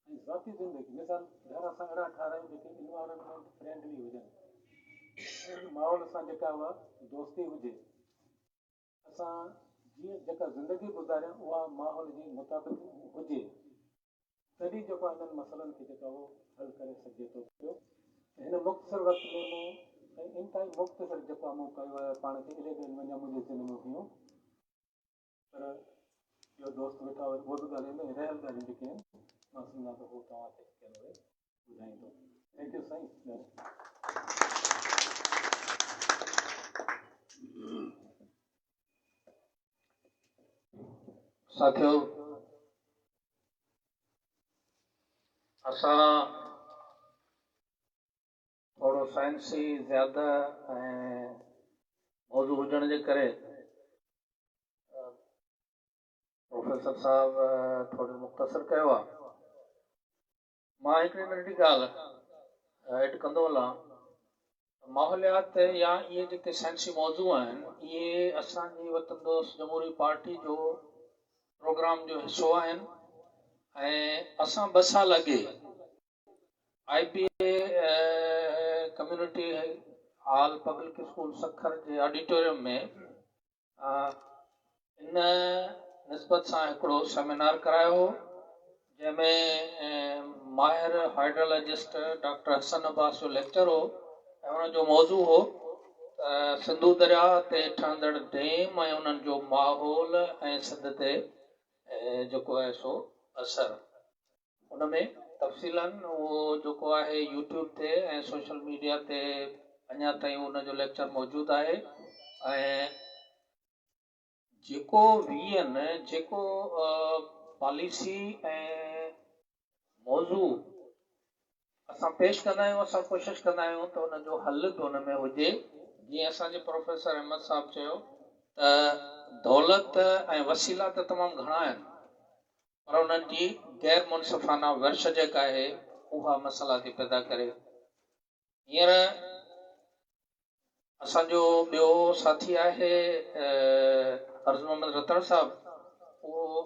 ऐं ज़ाती ज़िंदगी, मिसाल घर असां अहिड़ा ठारायूं जेके इन्वायरमेंट फ्रेंडली हुजनि, माहौल सां जेका उहा दोस्ती हुजे, असां जीअं जेका ज़िंदगी गुज़ारियूं उहा माहौल जे मुताबिक़ हुजे, तॾहिं जेको आहे इन्हनि मसइलनि खे जेका उहो हल करे सघिजे थो पियो। हिन मुख़्तसिर वक़्त में मूं ऐं इंतिहाई मुख़्तसिर जेको आहे मूं कयो आहे, पाण खे इले ॻाल्हि वञा मुंहिंजे ज़िंदगी में हुयूं, पर इहो दोस्त वेठा हुआ, उहो बि ॻाल्हाईंदो, रहियल ॻाल्हियूं जेके आहिनि मां सम्झां थो उहो तव्हांखे उहे ॿुधाईंदो। थैंक यू साईं। साथियों, हर असां थोरो साइंसी ज़्यादा ऐं मौज़ू हुजण जे करे प्रोफेसर साहब थोरी मुख़्तसर कयो आहे। मां हिकिड़ी नंढी ॻाल्हि ऐड कंदो हलां। माहौलियात या इहे जेके साइंसी मौज़ू आहिनि इहे असांजी वतन दोस्त जमहूरी पार्टी जो प्रोग्राम जो हिसो आहिनि ऐं असां 2 साल अॻे IPA community hall public school Sukkur जे ऑडिटोरियम में इन निस्बत सां हिकिड़ो सेमिनार करायो हो जंहिंमें माहिर हाइड्रोलॉजिस्ट डॉक्टर हसन अब्बास जो लेक्चर हो ऐं उन जो मौज़ू हो सिंधु दरिया ते ठहंदड़ डेम ऐं उन्हनि जो माहौल ऐं सिंध ते जेको आहे सो असर। उन में तफ़सीलन उहो जेको आहे यूट्यूब ते ऐं सोशल मीडिया ते अञा ताईं उन जो लेक्चर मौजूदु आहे ऐं जेको वीएन जेको पॉलिसी ऐं मौज़ू असां पेश कंदा आहियूं असां कोशिशि कंदा आहियूं त उन जो हल बि उन में हुजे। जीअं असांजे प्रोफेसर अहमद साहब चयो त दौलत ऐं वसीला त तमामु घणा आहिनि पर उन्हनि जी गैर मुनसिफ़ाना वर्श जेका आहे उहा मसइला थी पैदा करे। हींअर असांजो ॿियो साथी आहे अर्ज़ मोहम्मद रतड़ साहब उहो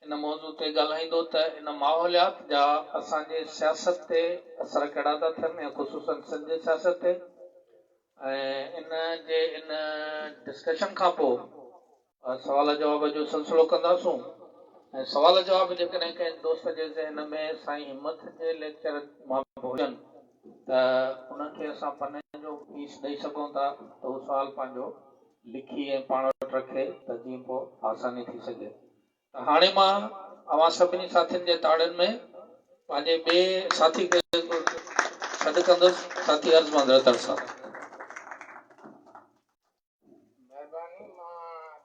इन मौज़ू ते ॻाल्हाईंदो त इन माहौलियात जा असांजे सियासत ते असर कहिड़ा था थियनि ऐं ख़ुशूसन सिंध जी सियासत ते ऐं इन डिस्कशन खां पोइ सवाल जवाब जो सिलसिलो कंदासूं ऐं सवाल जवाब जेकॾहिं कंहिं दोस्त जे ज़हन में साईं हिमत जे लेक्चर मां हुजनि त उन्हनि खे असां पने जो पीस ॾेई सघूं था त उहो सुवाल पंहिंजो लिखी ऐं पाण वटि रखे त जीअं पोइ आसानी थी सघे। त हाणे मां अवां सभिनी साथियुनि जे ताड़ियुनि में पंहिंजे ॿिए साथी खे सॾु कंदुसि साथी अर्ज़ मोहम्मद रतड़ साहब। महिरबानी। मां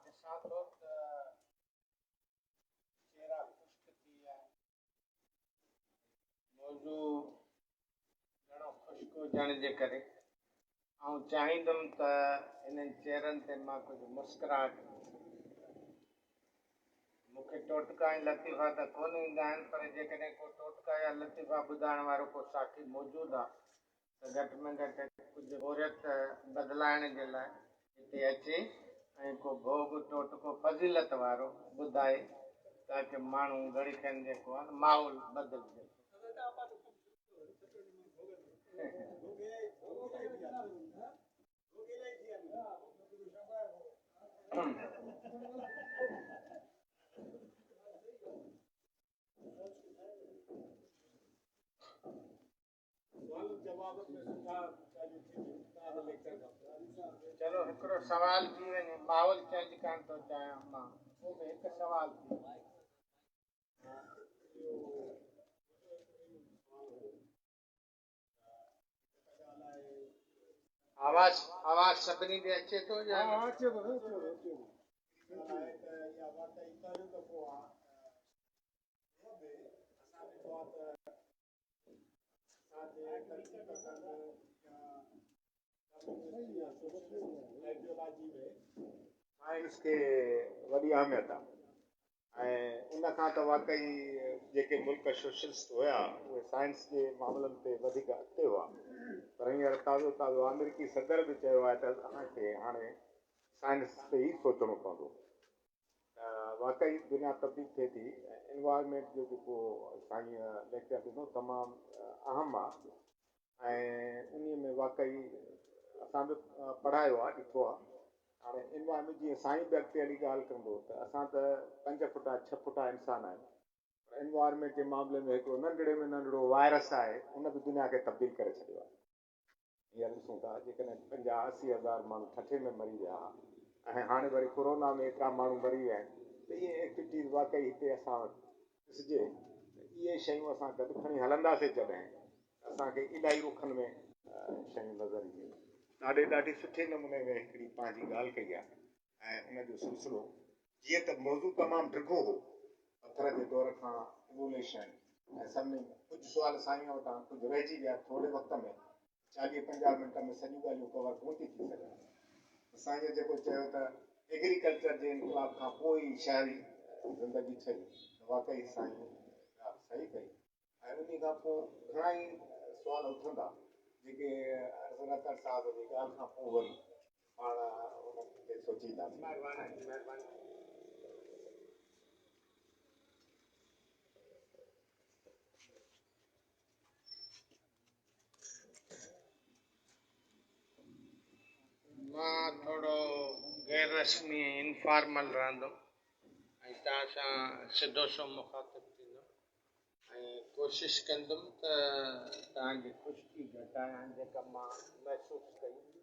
ॾिसां थो त चेहरा ख़ुश्क थी विया आहिनि। मौज़ू घणो ख़ुश्क हुजण जे करे ऐं चाहींदुमि त इन्हनि चेहरनि ते मां कुझु मुस्कुराहट। मूंखे टोटका ऐं लतीफ़ा त कोन ईंदा आहिनि पर जेकॾहिं को टोटका या लतीफ़ा ॿुधाइण वारो को साथी मौजूदु आहे त घटि में घटि कुझु ओरियत बदिलाइण जे लाइ हिते अचे ऐं को भोग टोटको फज़ीलत वारो ॿुधाए ताकी माण्हू घड़ी खनि जेको आहे माहौल बदिलजे। चलो हिकिड़ो सवाल थी वञे माहौल चेंज करण थो चाहियां मां उहो बि हिकु सवाल थी आवाज़ सभिनी खे अचे थो या अचे थो साइंस खे वॾी अहमियत आहे ऐं उन खां त वाकई जेके मुल्क सोशलिस्ट हुया उहे साइंस जे मामलनि ते वधीक अॻिते हुआ पर हींअर ताज़ो ताज़ो अमेरिकी सदर बि चयो आहे त असांखे हाणे साइंस ते ई सोचणो पवंदो। वाकई दुनिया तब्दील थिए थी एनवायरमेंट जो जेको साईं लेक्चर ॾिनो तमामु अहम आहे ऐं उन में वाकई असां बि पढ़ायो आहे ॾिठो आहे। हाणे एनवायरमेंट जीअं साईं बि अॻिते हली ॻाल्हि कंदो त असां त 5 फुटा 6 फुटा इंसान आहियूं पर एनवायरमेंट जे मामले में हिकिड़ो नंढड़े में नंढड़ो वायरस आहे उन बि दुनिया खे तब्दील करे छॾियो आहे। हींअर ॾिसूं था जेकॾहिं 50-80 हज़ार माण्हू ठठे में मरी विया ऐं हाणे वरी कोरोना में एतिरा माण्हू मरी विया आहिनि त इहे एक्टिविटीज़ वाकई हिते असां वटि ॾिसिजे इहे शयूं असां गॾु खणी हलंदासीं जॾहिं असांखे इलाही रुखनि में शयूं नज़र ईंदियूं। ॾाढी सुठे नमूने में हिकिड़ी पंहिंजी ॻाल्हि कई आहे ऐं उनजो सिलसिलो जीअं त मौज़ू तमामु डिघो हो पथर जे दौर खां इवोल्यूशन ऐं सभिनी कुझु सुवाल साईं वटां कुझु रहिजी विया थोरे वक़्त में 40-50 मिंट में सॼियूं ॻाल्हियूं कवर कोन थी सघनि। साईं जेको चयो त एग्रीकल्चर जे इनकलाब खां पोइ ई शहरी ज़िंदगी ठही, वाक़ई साईं सही कई। ऐं उन खां पोइ घणा ई सुवाल उथंदा जेके रतन साहिब जी ॻाल्हि खां पोइ वरी पाण उनखे सोचींदासीं। महिरबानी। मां थोरो गैर रस्मी इनफॉर्मल रहंदुमि ऐं तव्हां सां सिधो सो मुखातिब थींदुमि ऐं कोशिशि कंदुमि त तव्हांजी ख़ुशी घटायां जेका मां महसूसु कई।